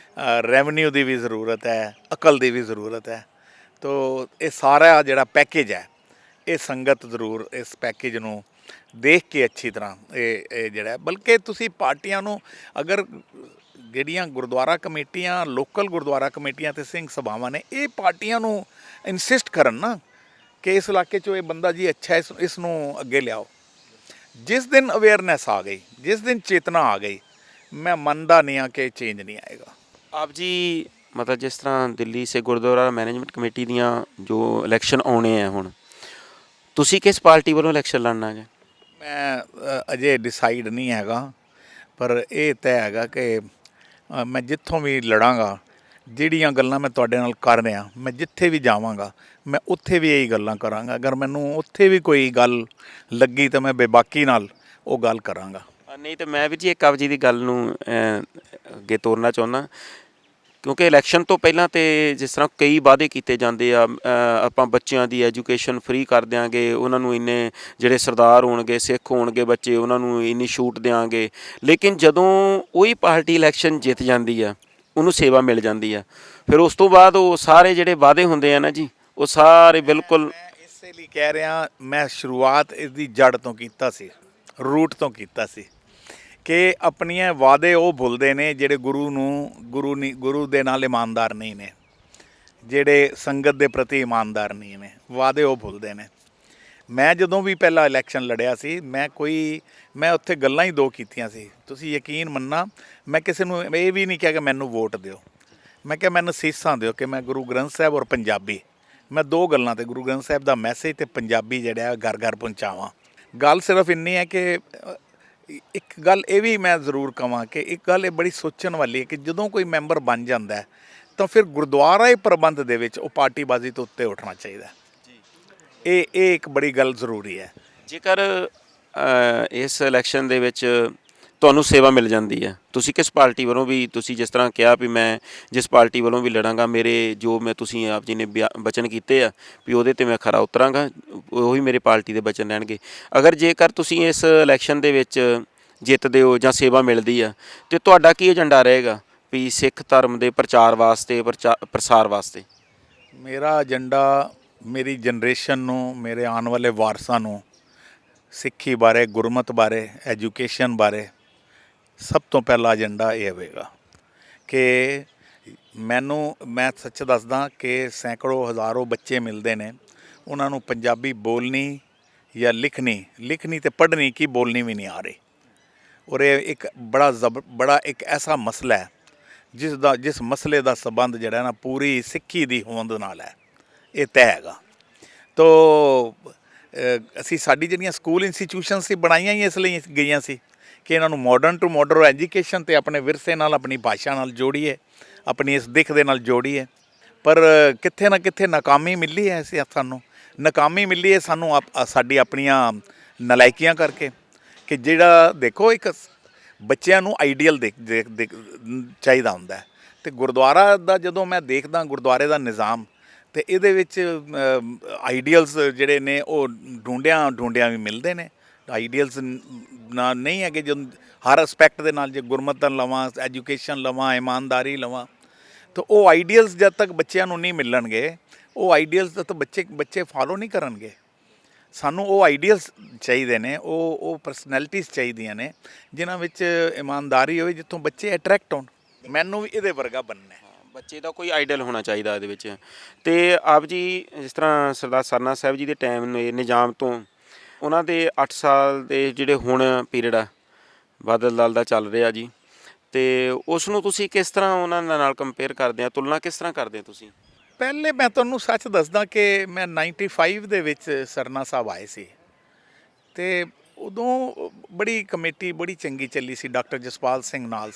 ਰੈਵਨਿਊ ਦੀ ਵੀ ਜ਼ਰੂਰਤ ਹੈ, ਅਕਲ ਦੀ ਵੀ ਜ਼ਰੂਰਤ ਹੈ। ਤੋ ਇਹ ਸਾਰਾ ਜਿਹੜਾ ਪੈਕੇਜ ਹੈ ਇਹ ਸੰਗਤ ਜ਼ਰੂਰ ਇਸ ਪੈਕੇਜ ਨੂੰ ਦੇਖ ਕੇ ਅੱਛੀ ਤਰ੍ਹਾਂ ਇਹ ਜਿਹੜਾ ਹੈ। ਬਲਕਿ ਤੁਸੀਂ ਪਾਰਟੀਆਂ ਨੂੰ ਅਗਰ ਜਿਹੜੀਆਂ ਗੁਰਦੁਆਰਾ ਕਮੇਟੀਆਂ ਲੋਕਲ ਗੁਰਦੁਆਰਾ ਕਮੇਟੀਆਂ ਤੇ ਸਿੰਘ ਸਭਾਵਾਂ ਨੇ ਇਹ ਪਾਰਟੀਆਂ ਨੂੰ ਇਨਸਿਸਟ ਕਰਨ ਨਾ ਕਿ ਇਸ ਇਲਾਕੇ 'ਚੋਂ ਇਹ ਬੰਦਾ ਜੀ ਅੱਛਾ ਹੈ, ਇਸ ਨੂੰ ਅੱਗੇ ਲਿਆਓ। ਜਿਸ ਦਿਨ ਅਵੇਅਰਨੈਸ ਆ ਗਈ, ਜਿਸ ਦਿਨ ਚੇਤਨਾ ਆ ਗਈ, ਮੈਂ ਮੰਨਦਾ ਨਹੀਂ ਹਾਂ ਕਿ ਚੇਂਜ ਨਹੀਂ ਆਏਗਾ। ਆਪ ਜੀ ਮਤਲਬ ਜਿਸ ਤਰ੍ਹਾਂ ਦਿੱਲੀ ਸੇ ਗੁਰਦੁਆਰਾ ਮੈਨੇਜਮੈਂਟ ਕਮੇਟੀ ਦੀਆਂ ਜੋ ਇਲੈਕਸ਼ਨ ਆਉਣੇ ਆ ਹੁਣ, ਤੁਸੀਂ ਕਿਸ ਪਾਰਟੀ ਵੱਲੋਂ ਇਲੈਕਸ਼ਨ ਲੜਨਾ ਹੈ? ਮੈਂ ਅਜੇ ਡਿਸਾਈਡ ਨਹੀਂ ਹੈਗਾ, ਪਰ ਇਹ ਤੈਅ ਹੈਗਾ ਕਿ ਮੈਂ ਜਿੱਥੋਂ ਵੀ ਲੜਾਂਗਾ, ਜਿਹੜੀਆਂ ਗੱਲਾਂ ਮੈਂ ਤੁਹਾਡੇ ਨਾਲ ਕਰ ਰਿਹਾ, ਮੈਂ ਜਿੱਥੇ ਵੀ ਜਾਵਾਂਗਾ ਮੈਂ ਉੱਥੇ ਵੀ ਇਹੀ ਗੱਲਾਂ ਕਰਾਂਗਾ। ਅਗਰ ਮੈਨੂੰ ਉੱਥੇ ਵੀ ਕੋਈ ਗੱਲ ਲੱਗੀ ਤਾਂ ਮੈਂ ਬੇਬਾਕੀ ਨਾਲ ਉਹ ਗੱਲ ਕਰਾਂਗਾ। ਨਹੀਂ ਤਾਂ ਮੈਂ ਵੀ ਜੀ ਇੱਕ ਆਪ ਜੀ ਦੀ ਗੱਲ ਨੂੰ ਅੱਗੇ ਤੋਰਨਾ ਚਾਹੁੰਦਾ, ਕਿਉਂਕਿ ਇਲੈਕਸ਼ਨ ਤੋਂ ਪਹਿਲਾਂ ਤੇ ਜਿਸ ਤਰ੍ਹਾਂ ਕਈ ਵਾਅਦੇ ਕੀਤੇ ਜਾਂਦੇ ਆ, ਆਪਾਂ ਬੱਚਿਆਂ ਦੀ ਐਜੂਕੇਸ਼ਨ ਫ੍ਰੀ ਕਰ ਦਿਆਂਗੇ, ਉਹਨਾਂ ਨੂੰ ਇੰਨੇ ਜਿਹੜੇ ਸਰਦਾਰ ਹੋਣਗੇ ਸਿੱਖ ਹੋਣਗੇ ਬੱਚੇ ਉਹਨਾਂ ਨੂੰ ਇੰਨੀ ਛੂਟ ਦਿਆਂਗੇ, ਲੇਕਿਨ ਜਦੋਂ ਉਹੀ ਪਾਰਟੀ ਇਲੈਕਸ਼ਨ ਜਿੱਤ ਜਾਂਦੀ ਆ ਉਹਨੂੰ ਸੇਵਾ ਮਿਲ ਜਾਂਦੀ ਆ, ਫਿਰ ਉਸ ਤੋਂ ਬਾਅਦ ਉਹ ਸਾਰੇ ਜਿਹੜੇ ਵਾਅਦੇ ਹੁੰਦੇ ਆ ਨਾ ਜੀ ਉਹ ਸਾਰੇ ਬਿਲਕੁਲ। ਮੈਂ ਇਸੇ ਲਈ ਕਹਿ ਰਿਹਾ, ਮੈਂ ਸ਼ੁਰੂਆਤ ਇਸ ਦੀ ਜੜ ਤੋਂ ਕੀਤਾ ਸੀ, ਰੂਟ ਤੋਂ ਕੀਤਾ ਸੀ ਕਿ ਆਪਣੀਆਂ ਵਾਅਦੇ ਉਹ ਭੁੱਲਦੇ ਨੇ ਜਿਹੜੇ ਗੁਰੂ ਦੇ ਨਾਲ ਇਮਾਨਦਾਰ ਨਹੀਂ ਨੇ, ਜਿਹੜੇ ਸੰਗਤ ਦੇ ਪ੍ਰਤੀ ਇਮਾਨਦਾਰ ਨਹੀਂ ਨੇ, ਵਾਅਦੇ ਉਹ ਭੁੱਲਦੇ ਨੇ। ਮੈਂ ਜਦੋਂ ਵੀ ਪਹਿਲਾ ਇਲੈਕਸ਼ਨ ਲੜਿਆ ਸੀ ਮੈਂ ਉੱਥੇ ਗੱਲਾਂ ਹੀ ਦੋ ਕੀਤੀਆਂ ਸੀ, ਤੁਸੀਂ ਯਕੀਨ ਮੰਨਣਾ, ਮੈਂ ਕਿਸੇ ਨੂੰ ਇਹ ਵੀ ਨਹੀਂ ਕਿਹਾ ਕਿ ਮੈਨੂੰ ਵੋਟ ਦਿਓ, ਮੈਂ ਕਿਹਾ ਮੈਨੂੰ ਸੀਸਾਂ ਦਿਓ ਕਿ ਮੈਂ ਗੁਰੂ ਗ੍ਰੰਥ ਸਾਹਿਬ ਔਰ ਪੰਜਾਬੀ, ਮੈਂ ਦੋ ਗੱਲਾਂ ਤੇ ਗੁਰੂ ਗ੍ਰੰਥ ਸਾਹਿਬ ਦਾ ਮੈਸੇਜ ਤੇ ਪੰਜਾਬੀ ਜਿਹੜਾ ਘਰ ਘਰ ਪਹੁੰਚਾਵਾਂ। ਗੱਲ ਸਿਰਫ ਇੰਨੀ ਹੈ ਕਿ ਇੱਕ ਗੱਲ ਇਹ ਵੀ ਮੈਂ ਜ਼ਰੂਰ ਕਹਾਂ ਕਿ ਇੱਕ ਗੱਲ ਇਹ ਬੜੀ ਸੋਚਣ ਵਾਲੀ ਹੈ ਕਿ ਜਦੋਂ ਕੋਈ ਮੈਂਬਰ ਬਣ ਜਾਂਦਾ ਹੈ ਤਾਂ ਫਿਰ ਗੁਰਦੁਆਰਾ ਪ੍ਰਬੰਧ ਦੇ ਵਿੱਚ ਉਹ ਪਾਰਟੀਬਾਜ਼ੀ ਤੋਂ ਉੱਤੇ ਉੱਠਣਾ ਚਾਹੀਦਾ। ਇਹ ਇੱਕ ਬੜੀ ਗੱਲ ਜ਼ਰੂਰੀ ਹੈ। ਜੇਕਰ ਇਸ ਇਲੈਕਸ਼ਨ ਦੇ ਵਿੱਚ ਤੁਹਾਨੂੰ ਸੇਵਾ ਮਿਲ ਜਾਂਦੀ ਹੈ, ਤੁਸੀਂ ਕਿਸ ਪਾਰਟੀ ਵੱਲੋਂ ਵੀ, ਤੁਸੀਂ ਜਿਸ ਤਰ੍ਹਾਂ ਕਿਹਾ ਵੀ ਮੈਂ ਜਿਸ ਪਾਰਟੀ ਵੱਲੋਂ ਵੀ ਲੜਾਂਗਾ, ਮੇਰੇ ਜੋ ਮੈਂ ਤੁਸੀਂ ਆਪ ਜੀ ਨੇ ਬਚਨ ਕੀਤੇ ਆ ਵੀ ਉਹਦੇ 'ਤੇ ਮੈਂ ਖਰਾ ਉਤਰਾਂਗਾ, ਉਹੀ ਮੇਰੇ ਪਾਰਟੀ ਦੇ ਬਚਨ ਰਹਿਣਗੇ। ਅਗਰ ਜੇਕਰ ਤੁਸੀਂ ਇਸ ਇਲੈਕਸ਼ਨ ਦੇ ਵਿੱਚ ਜਿੱਤਦੇ ਹੋ ਜਾਂ ਸੇਵਾ ਮਿਲਦੀ ਆ ਤਾਂ ਤੁਹਾਡਾ ਕੀ ਏਜੰਡਾ ਰਹੇਗਾ ਵੀ ਸਿੱਖ ਧਰਮ ਦੇ ਪ੍ਰਚਾਰ ਵਾਸਤੇ, ਪ੍ਰਸਾਰ ਵਾਸਤੇ? ਮੇਰਾ ਏਜੰਡਾ ਮੇਰੀ ਜਨਰੇਸ਼ਨ ਨੂੰ, ਮੇਰੇ ਆਉਣ ਵਾਲੇ ਵਾਰਸਾਂ ਨੂੰ ਸਿੱਖੀ ਬਾਰੇ, ਗੁਰਮਤ ਬਾਰੇ, ਐਜੂਕੇਸ਼ਨ ਬਾਰੇ ਸਭ ਤੋਂ ਪਹਿਲਾ ਏਜੰਡਾ ਇਹ ਹੋਵੇਗਾ ਕਿ ਮੈਂ ਸੱਚ ਦੱਸਦਾ ਕਿ ਸੈਂਕੜੋਂ ਹਜ਼ਾਰੋਂ ਬੱਚੇ ਮਿਲਦੇ ਨੇ, ਉਹਨਾਂ ਨੂੰ ਪੰਜਾਬੀ ਬੋਲਣੀ ਜਾਂ ਲਿਖਣੀ ਤੇ ਪੜ੍ਹਨੀ ਕੀ ਬੋਲਣੀ ਵੀ ਨਹੀਂ ਆ ਰਹੀ। ਔਰ ਇਹ ਇੱਕ ਬੜਾ ਇੱਕ ਐਸਾ ਮਸਲਾ ਹੈ ਜਿਸ ਮਸਲੇ ਦਾ ਸੰਬੰਧ ਜਿਹੜਾ ਨਾ ਪੂਰੀ ਸਿੱਖੀ ਦੀ ਹੋਂਦ ਨਾਲ ਹੈ, ਇਹ ਤੈਅ ਹੈਗਾ। ਤੋ ਅਸੀਂ ਸਾਡੀ ਜਿਹੜੀਆਂ ਸਕੂਲ ਇੰਸਟੀਟਿਊਸ਼ਨ ਸੀ ਬਣਾਈਆਂ ਹੀ ਇਸ ਲਈ ਗਈਆਂ ਸੀ ਕਿ ਇਹਨਾਂ ਨੂੰ ਮਾਡਰਨ ਟੂ ਮਾਡਰਨ ਐਜੂਕੇਸ਼ਨ ਅਤੇ ਆਪਣੇ ਵਿਰਸੇ ਨਾਲ, ਆਪਣੀ ਭਾਸ਼ਾ ਨਾਲ ਜੋੜੀਏ, ਆਪਣੀ ਇਸ ਦਿੱਖ ਦੇ ਨਾਲ ਜੋੜੀਏ। ਪਰ ਕਿੱਥੇ ਨਾ ਕਿੱਥੇ ਨਾਕਾਮੀ ਮਿਲੀ ਹੈ, ਨਾਕਾਮੀ ਮਿਲੀ ਹੈ ਸਾਨੂੰ ਸਾਡੀ ਆਪਣੀਆਂ ਨਲਾਇਕੀਆਂ ਕਰਕੇ। ਕਿ ਜਿਹੜਾ ਦੇਖੋ ਇੱਕ ਬੱਚਿਆਂ ਨੂੰ ਆਈਡੀਅਲ ਚਾਹੀਦਾ ਹੁੰਦਾ, ਅਤੇ ਗੁਰਦੁਆਰਾ ਦਾ ਜਦੋਂ ਮੈਂ ਦੇਖਦਾ ਗੁਰਦੁਆਰੇ ਦਾ ਨਿਜ਼ਾਮ, ਅਤੇ ਇਹਦੇ ਵਿੱਚ ਆਈਡੀਅਲਸ ਜਿਹੜੇ ਨੇ ਉਹ ਢੂੰਡਿਆਂ ਵੀ ਮਿਲਦੇ ਨੇ। ਆਈਡੀਅਲਸ ਨਾਲ ਨਹੀਂ ਹੈਗੇ ਜਦੋਂ ਹਰ ਐਸਪੈਕਟ ਦੇ ਨਾਲ, ਜੇ ਗੁਰਮਤ ਲਵਾਂ, ਐਜੂਕੇਸ਼ਨ ਲਵਾਂ, ਇਮਾਨਦਾਰੀ ਲਵਾਂ, ਤਾਂ ਉਹ ਆਈਡੀਅਲਸ ਜਦ ਤੱਕ ਬੱਚਿਆਂ ਨੂੰ ਨਹੀਂ ਮਿਲਣਗੇ, ਉਹ ਆਈਡੀਅਲਸ ਤਾਂ ਬੱਚੇ ਫਾਲੋ ਨਹੀਂ ਕਰਨਗੇ। ਸਾਨੂੰ ਉਹ ਆਈਡੀਅਲਸ ਚਾਹੀਦੇ ਨੇ, ਉਹ ਪਰਸਨੈਲਿਟੀਜ਼ ਚਾਹੀਦੀਆਂ ਨੇ ਜਿਨ੍ਹਾਂ ਵਿੱਚ ਇਮਾਨਦਾਰੀ ਹੋਵੇ, ਜਿੱਥੋਂ ਬੱਚੇ ਅਟਰੈਕਟ ਹੋਣ। ਮੈਨੂੰ ਵੀ ਇਹਦੇ ਵਰਗਾ ਬਣਨਾ ਹੈ, ਬੱਚੇ ਦਾ ਕੋਈ ਆਈਡਲ ਹੋਣਾ ਚਾਹੀਦਾ ਇਹਦੇ ਵਿੱਚ। ਅਤੇ ਆਪ ਜੀ ਜਿਸ ਤਰ੍ਹਾਂ ਸਰਦਾਰ ਸਰਨਾ ਸਾਹਿਬ ਜੀ ਦੇ ਟਾਈਮ ਨਿਜ਼ਾਮ ਤੋਂ ਉਹਨਾਂ ਦੇ 8 ਸਾਲ ਦੇ ਜਿਹੜੇ ਹੁਣ ਪੀਰੀਅਡ ਆ ਬਾਦਲ ਦਲ ਦਾ ਚੱਲ ਰਿਹਾ ਜੀ, ਅਤੇ ਉਸ ਨੂੰ ਤੁਸੀਂ ਕਿਸ ਤਰ੍ਹਾਂ ਉਹਨਾਂ ਨਾਲ ਕੰਪੇਅਰ ਕਰਦੇ ਆ, ਤੁਲਨਾ ਕਿਸ ਤਰ੍ਹਾਂ ਕਰਦੇ ਆ ਤੁਸੀਂ? ਪਹਿਲੇ ਮੈਂ ਤੁਹਾਨੂੰ ਸੱਚ ਦੱਸਦਾ ਕਿ ਮੈਂ 95 ਦੇ ਵਿੱਚ ਸਰਨਾ ਸਾਹਿਬ ਆਏ ਸੀ, ਅਤੇ ਉਦੋਂ ਬੜੀ ਕਮੇਟੀ ਬੜੀ ਚੰਗੀ ਚੱਲੀ ਸੀ। ਡਾਕਟਰ ਜਸਪਾਲ ਸਿੰਘ ਨਾਲ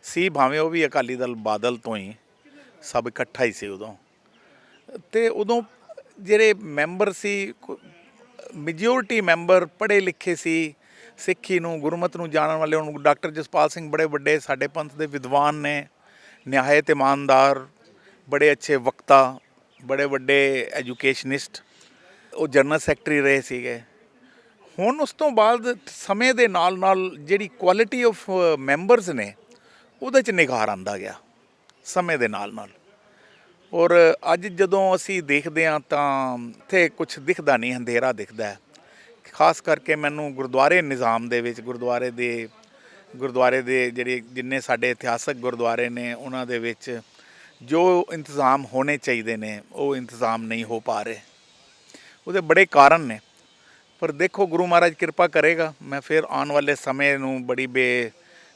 ਸੀ ਭਾਵੇਂ ਉਹ ਵੀ ਅਕਾਲੀ ਦਲ ਬਾਦਲ ਤੋਂ ਹੀ, ਸਭ ਇਕੱਠਾ ਹੀ ਸੀ ਉਦੋਂ। ਅਤੇ ਉਦੋਂ ਜਿਹੜੇ ਮੈਂਬਰ ਸੀ, ਮੈਜੋਰਟੀ ਮੈਂਬਰ ਪੜ੍ਹੇ ਲਿਖੇ ਸੀ, ਸਿੱਖੀ ਨੂੰ, ਗੁਰਮਤ ਨੂੰ ਜਾਣਨ ਵਾਲੇ। ਹੁਣ ਡਾਕਟਰ ਜਸਪਾਲ ਸਿੰਘ ਬੜੇ ਵੱਡੇ ਸਾਡੇ ਪੰਥ ਦੇ ਵਿਦਵਾਨ ਨੇ, ਨਿਹਾਇਤ ਇਮਾਨਦਾਰ, ਬੜੇ ਅੱਛੇ ਵਕਤਾ, ਬੜੇ ਵੱਡੇ ਐਜੂਕੇਸ਼ਨਿਸਟ। ਉਹ ਜਨਰਲ ਸੈਕਟਰੀ ਰਹੇ ਸੀਗੇ। ਹੁਣ ਉਸ ਤੋਂ ਬਾਅਦ ਸਮੇਂ ਦੇ ਨਾਲ ਨਾਲ ਜਿਹੜੀ ਕੁਆਲਿਟੀ ਆਫ ਮੈਂਬਰਸ ਨੇ ਉਹਦੇ 'ਚ ਨਿਖਾਰ ਆਉਂਦਾ ਗਿਆ ਸਮੇਂ ਦੇ ਨਾਲ ਨਾਲ। ਔਰ ਅੱਜ ਜਦੋਂ ਅਸੀਂ ਦੇਖਦੇ ਹਾਂ ਤਾਂ ਇੱਥੇ ਕੁਝ ਦਿਖਦਾ ਨਹੀਂ, ਅੰਧੇਰਾ ਦਿਖਦਾ ਹੈ। ਖਾਸ ਕਰਕੇ ਮੈਨੂੰ ਗੁਰਦੁਆਰੇ ਨਿਜ਼ਾਮ ਦੇ ਵਿੱਚ ਗੁਰਦੁਆਰੇ ਦੇ ਜਿਹੜੇ ਜਿੰਨੇ ਸਾਡੇ ਇਤਿਹਾਸਕ ਗੁਰਦੁਆਰੇ ਨੇ ਉਹਨਾਂ ਦੇ ਵਿੱਚ ਜੋ ਇੰਤਜ਼ਾਮ ਹੋਣੇ ਚਾਹੀਦੇ ਨੇ ਉਹ ਇੰਤਜ਼ਾਮ ਨਹੀਂ ਹੋ ਪਾ ਰਹੇ। ਉਹਦੇ ਬੜੇ ਕਾਰਨ ਨੇ, ਪਰ ਦੇਖੋ ਗੁਰੂ ਮਹਾਰਾਜ ਕਿਰਪਾ ਕਰੇਗਾ। ਮੈਂ ਫਿਰ ਆਉਣ ਵਾਲੇ ਸਮੇਂ ਨੂੰ ਬੜੀ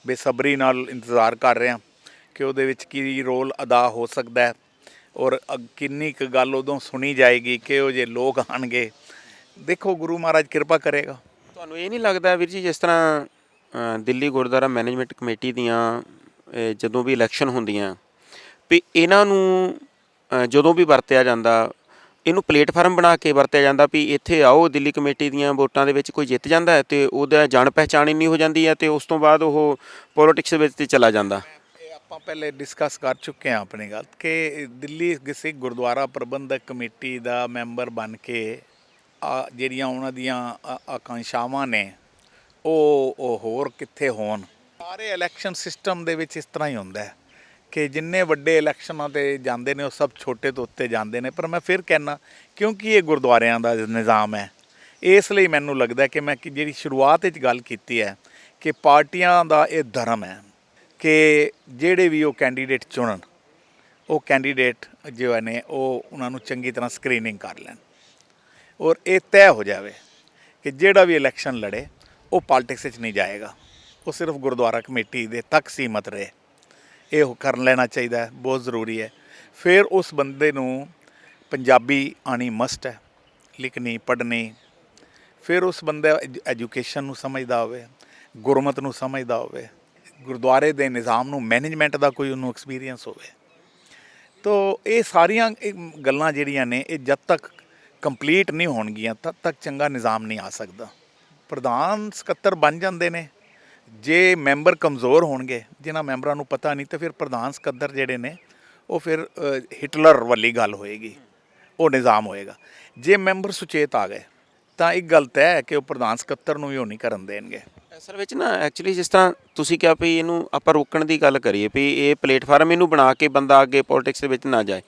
ਬੇਸਬਰੀ ਨਾਲ ਇੰਤਜ਼ਾਰ ਕਰ ਰਿਹਾ ਕਿ ਉਹਦੇ ਵਿੱਚ ਕੀ ਰੋਲ ਅਦਾ ਹੋ ਸਕਦਾ ਹੈ ਔਰ ਕਿੰਨੀ ਕੁ ਗੱਲ ਉਦੋਂ ਸੁਣੀ ਜਾਏਗੀ, ਕਿਹੋ ਜਿਹੇ ਲੋਕ ਆਉਣਗੇ। ਦੇਖੋ ਗੁਰੂ ਮਹਾਰਾਜ ਕਿਰਪਾ ਕਰੇਗਾ। ਤੁਹਾਨੂੰ ਇਹ ਨਹੀਂ ਲੱਗਦਾ ਵੀਰ ਜੀ, ਜਿਸ ਤਰ੍ਹਾਂ ਦਿੱਲੀ ਗੁਰਦੁਆਰਾ ਮੈਨੇਜਮੈਂਟ ਕਮੇਟੀ ਦੀਆਂ ਜਦੋਂ ਵੀ ਇਲੈਕਸ਼ਨ ਹੁੰਦੀਆਂ ਵੀ ਇਹਨਾਂ ਨੂੰ ਜਦੋਂ ਵੀ ਵਰਤਿਆ ਜਾਂਦਾ, ਇਹਨੂੰ ਪਲੇਟਫਾਰਮ ਬਣਾ ਕੇ ਵਰਤਿਆ ਜਾਂਦਾ ਵੀ ਇੱਥੇ ਆਓ ਦਿੱਲੀ ਕਮੇਟੀ ਦੀਆਂ ਵੋਟਾਂ ਦੇ ਵਿੱਚ ਕੋਈ ਜਿੱਤ ਜਾਂਦਾ ਹੈ ਤੇ ਉਹਦਾ ਜਾਣ ਪਹਿਚਾਣ ਇੰਨੀ ਹੋ ਜਾਂਦੀ ਹੈ ਤੇ ਉਸ ਤੋਂ ਬਾਅਦ ਉਹ ਪੋਲੀਟਿਕਸ ਵਿੱਚ ਤੇ ਚਲਾ ਜਾਂਦਾ। ਆਪਾਂ ਪਹਿਲੇ ਡਿਸਕਸ ਕਰ ਚੁੱਕੇ ਹਾਂ ਆਪਣੀ ਗੱਲ ਕਿ ਦਿੱਲੀ ਕਿਸੇ ਗੁਰਦੁਆਰਾ ਪ੍ਰਬੰਧਕ ਕਮੇਟੀ ਦਾ ਮੈਂਬਰ ਬਣ ਕੇ ਜਿਹੜੀਆਂ ਉਹਨਾਂ ਦੀਆਂ ਆਕਾਂਸ਼ਾਵਾਂ ਨੇ ਉਹ ਹੋਰ ਕਿੱਥੇ ਹੋਣ। ਸਾਰੇ ਇਲੈਕਸ਼ਨ ਸਿਸਟਮ ਦੇ ਵਿੱਚ ਇਸ ਤਰ੍ਹਾਂ ਹੀ ਹੁੰਦਾ ਹੈ ਕਿ ਜਿੰਨੇ ਵੱਡੇ ਇਲੈਕਸ਼ਨਾਂ 'ਤੇ ਜਾਂਦੇ ਨੇ ਉਹ ਸਭ ਛੋਟੇ ਤੋਂ ਉੱਤੇ ਜਾਂਦੇ ਨੇ। ਪਰ ਮੈਂ ਫਿਰ ਕਹਿਣਾ, ਕਿਉਂਕਿ ਇਹ ਗੁਰਦੁਆਰਿਆਂ ਦਾ ਨਿਜ਼ਾਮ ਹੈ, ਇਸ ਲਈ ਮੈਨੂੰ ਲੱਗਦਾ ਕਿ ਮੈਂ ਜਿਹੜੀ ਸ਼ੁਰੂਆਤ ਵਿੱਚ ਗੱਲ ਕੀਤੀ ਹੈ ਕਿ ਪਾਰਟੀਆਂ ਦਾ ਇਹ ਧਰਮ ਹੈ ਕਿ ਜਿਹੜੇ ਵੀ ਉਹ ਕੈਂਡੀਡੇਟ ਚੁਣਨ, ਉਹ ਕੈਂਡੀਡੇਟ ਜੋ ਨੇ ਉਹ ਉਹਨਾਂ ਨੂੰ ਚੰਗੀ ਤਰ੍ਹਾਂ ਸਕਰੀਨਿੰਗ ਕਰ ਲੈਣ ਔਰ ਇਹ ਤੈਅ ਹੋ ਜਾਵੇ ਕਿ ਜਿਹੜਾ ਵੀ ਇਲੈਕਸ਼ਨ ਲੜੇ ਉਹ ਪੋਲੀਟਿਕਸ ਵਿੱਚ ਨਹੀਂ ਜਾਏਗਾ, ਉਹ ਸਿਰਫ ਗੁਰਦੁਆਰਾ ਕਮੇਟੀ ਦੇ ਤੱਕ ਸੀਮਤ ਰਹੇ। ਇਹ ਕਰ ਲੈਣਾ ਚਾਹੀਦਾ ਹੈ, ਬਹੁਤ ਜ਼ਰੂਰੀ ਹੈ। ਫਿਰ ਉਸ ਬੰਦੇ ਨੂੰ ਪੰਜਾਬੀ ਆਉਣੀ ਮਸਟ ਹੈ, ਲਿਖਣੀ ਪੜ੍ਹਨੀ। ਫਿਰ ਉਸ ਬੰਦੇ ਐਜੂਕੇਸ਼ਨ ਨੂੰ ਸਮਝਦਾ ਹੋਵੇ, ਗੁਰਮਤ ਨੂੰ ਸਮਝਦਾ ਹੋਵੇ, ਗੁਰਦੁਆਰੇ ਦੇ ਨਿਜ਼ਾਮ ਨੂੰ, ਮੈਨੇਜਮੈਂਟ ਦਾ ਕੋਈ ਉਹਨੂੰ ਐਕਸਪੀਰੀਅੰਸ ਹੋਵੇ। ਤੋ ਇਹ ਸਾਰੀਆਂ ਗੱਲਾਂ ਜਿਹੜੀਆਂ ਨੇ ਇਹ ਜਦ ਤੱਕ ਕੰਪਲੀਟ ਨਹੀਂ ਹੋਣਗੀਆਂ ਤਦ ਤੱਕ ਚੰਗਾ ਨਿਜ਼ਾਮ ਨਹੀਂ ਆ ਸਕਦਾ। ਪ੍ਰਧਾਨ ਸਕੱਤਰ ਬਣ ਜਾਂਦੇ ਨੇ, ਜੇ ਮੈਂਬਰ ਕਮਜ਼ੋਰ ਹੋਣਗੇ, ਜਿਨ੍ਹਾਂ ਮੈਂਬਰਾਂ ਨੂੰ ਪਤਾ ਨਹੀਂ, ਤਾਂ ਫਿਰ ਪ੍ਰਧਾਨ ਸਕੱਤਰ ਜਿਹੜੇ ਨੇ ਉਹ ਫਿਰ ਹਿਟਲਰ ਵਾਲੀ ਗੱਲ ਹੋਏਗੀ, ਉਹ ਨਿਜ਼ਾਮ ਹੋਏਗਾ। ਜੇ ਮੈਂਬਰ ਸੁਚੇਤ ਆ ਗਏ ਤਾਂ ਇੱਕ ਗੱਲ ਤੈਅ ਹੈ ਕਿ ਉਹ ਪ੍ਰਧਾਨ ਸਕੱਤਰ ਨੂੰ ਵੀ ਉਹ ਨਹੀਂ ਕਰਨ ਦੇਣਗੇ। ਅਸਲ ਵਿੱਚ ਨਾ ਐਕਚੁਅਲੀ ਜਿਸ ਤਰ੍ਹਾਂ ਤੁਸੀਂ ਕਿਹਾ ਵੀ ਇਹਨੂੰ ਆਪਾਂ ਰੋਕਣ ਦੀ ਗੱਲ ਕਰੀਏ ਵੀ ਇਹ ਪਲੇਟਫਾਰਮ ਇਹਨੂੰ ਬਣਾ ਕੇ ਬੰਦਾ ਅੱਗੇ ਪੋਲੀਟਿਕਸ ਦੇ ਵਿੱਚ ਨਾ ਜਾਏ,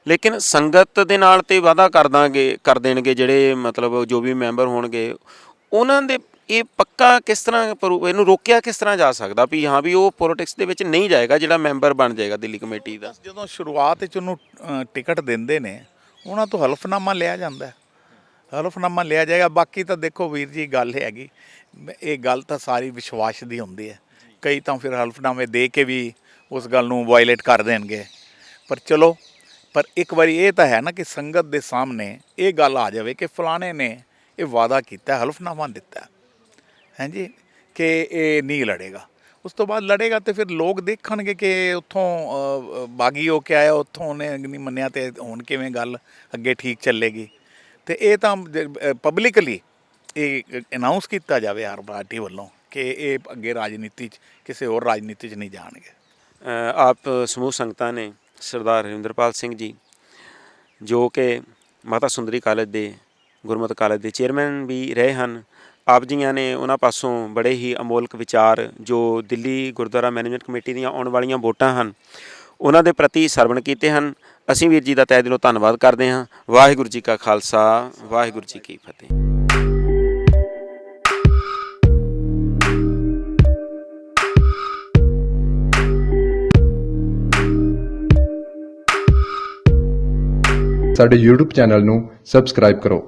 ਲੇਕਿਨ ਸੰਗਤ ਦੇ ਨਾਲ ਤੇ ਵਾਅਦਾ ਕਰ ਦੇਣਗੇ ਜਿਹੜੇ ਮਤਲਬ ਜੋ ਵੀ ਮੈਂਬਰ ਹੋਣਗੇ ਉਹਨਾਂ ਦੇ। ਇਹ ਪੱਕਾ ਕਿਸ ਤਰ੍ਹਾਂ ਇਹਨੂੰ ਰੋਕਿਆ ਕਿਸ ਤਰ੍ਹਾਂ ਜਾ ਸਕਦਾ ਵੀ ਹਾਂ ਵੀ ਉਹ ਪੋਲੀਟਿਕਸ ਦੇ ਵਿੱਚ ਨਹੀਂ ਜਾਏਗਾ ਜਿਹੜਾ ਮੈਂਬਰ ਬਣ ਜਾਏਗਾ ਦਿੱਲੀ ਕਮੇਟੀ ਦਾ? ਜਦੋਂ ਸ਼ੁਰੂਆਤ ਵਿੱਚ ਉਹਨੂੰ ਟਿਕਟ ਦਿੰਦੇ ਨੇ ਉਹਨਾਂ ਤੋਂ ਹਲਫਨਾਮਾ ਲਿਆ ਜਾਂਦਾ, ਹਲਫਨਾਮਾ ਲਿਆ ਜਾਏਗਾ। ਬਾਕੀ ਤਾਂ ਦੇਖੋ ਵੀਰ ਜੀ ਗੱਲ ਹੈਗੀ, ਇਹ ਗੱਲ ਤਾਂ ਸਾਰੀ ਵਿਸ਼ਵਾਸ ਦੀ ਹੁੰਦੀ ਹੈ। ਕਈ ਤਾਂ ਫਿਰ ਹਲਫਨਾਮੇ ਦੇ ਕੇ ਵੀ ਉਸ ਗੱਲ ਨੂੰ ਵਾਇਲੇਟ ਕਰ ਦੇਣਗੇ। ਪਰ ਚਲੋ, ਪਰ ਇੱਕ ਵਾਰੀ ਇਹ ਤਾਂ ਹੈ ਨਾ ਕਿ ਸੰਗਤ ਦੇ ਸਾਹਮਣੇ ਇਹ ਗੱਲ ਆ ਜਾਵੇ ਕਿ ਫਲਾਣੇ ਨੇ ਇਹ ਵਾਅਦਾ ਕੀਤਾ, ਹਲਫਨਾਮਾ ਦਿੱਤਾ ਹਾਂਜੀ ਕਿ ਇਹ ਨਹੀਂ ਲੜੇਗਾ। ਉਸ ਤੋਂ ਬਾਅਦ ਲੜੇਗਾ ਤੇ ਫਿਰ ਲੋਕ ਦੇਖਣਗੇ ਕਿ ਉੱਥੋਂ ਬਾਗੀ ਹੋ ਕੇ ਆਇਆ, ਉੱਥੋਂ ਉਹਨੇ ਨਹੀਂ ਮੰਨਿਆ ਤੇ ਹੁਣ ਕਿਵੇਂ ਗੱਲ ਅੱਗੇ ਠੀਕ ਚੱਲੇਗੀ। ਤੇ ਇਹ ਤਾਂ ਪਬਲਿਕਲੀ ਇਹ ਅਨਾਊਂਸ ਕੀਤਾ ਜਾਵੇ ਹਰ ਪਾਰਟੀ ਵੱਲੋਂ ਕਿ ਇਹ ਅੱਗੇ ਰਾਜਨੀਤੀ 'ਚ ਕਿਸੇ ਹੋਰ ਰਾਜਨੀਤੀ 'ਚ ਨਹੀਂ ਜਾਣਗੇ। ਆਪ ਸਮੂਹ ਸੰਗਤਾਂ ਨੇ ਸਰਦਾਰ ਹਰਿੰਦਰਪਾਲ ਸਿੰਘ ਜੀ ਜੋ ਕਿ ਮਾਤਾ ਸੁੰਦਰੀ ਕਾਲਜ ਦੇ ਗੁਰਮਤਿ ਕਾਲਜ ਦੇ ਚੇਅਰਮੈਨ ਵੀ ਰਹੇ ਹਨ, ਆਪ ਜੀਆਂ ਨੇ ਉਹਨਾਂ ਪਾਸੋਂ ਬੜੇ ਹੀ ਅਮੋਲਕ ਵਿਚਾਰ ਜੋ ਦਿੱਲੀ ਗੁਰਦੁਆਰਾ ਮੈਨੇਜਮੈਂਟ ਕਮੇਟੀ ਦੀਆਂ ਆਉਣ ਵਾਲੀਆਂ ਵੋਟਾਂ ਹਨ ਉਹਨਾਂ ਦੇ ਪ੍ਰਤੀ ਸਰਵਣ ਕੀਤੇ ਹਨ। ਅਸੀਂ ਵੀਰ ਜੀ ਦਾ ਤਹਿ ਦਿਲੋਂ ਧੰਨਵਾਦ ਕਰਦੇ ਹਾਂ। ਵਾਹਿਗੁਰੂ ਜੀ ਕਾ ਖਾਲਸਾ, ਵਾਹਿਗੁਰੂ ਜੀ ਕੀ ਫਤਿਹ। ਸਾਡੇ YouTube ਚੈਨਲ ਨੂੰ ਸਬਸਕ੍ਰਾਈਬ ਕਰੋ।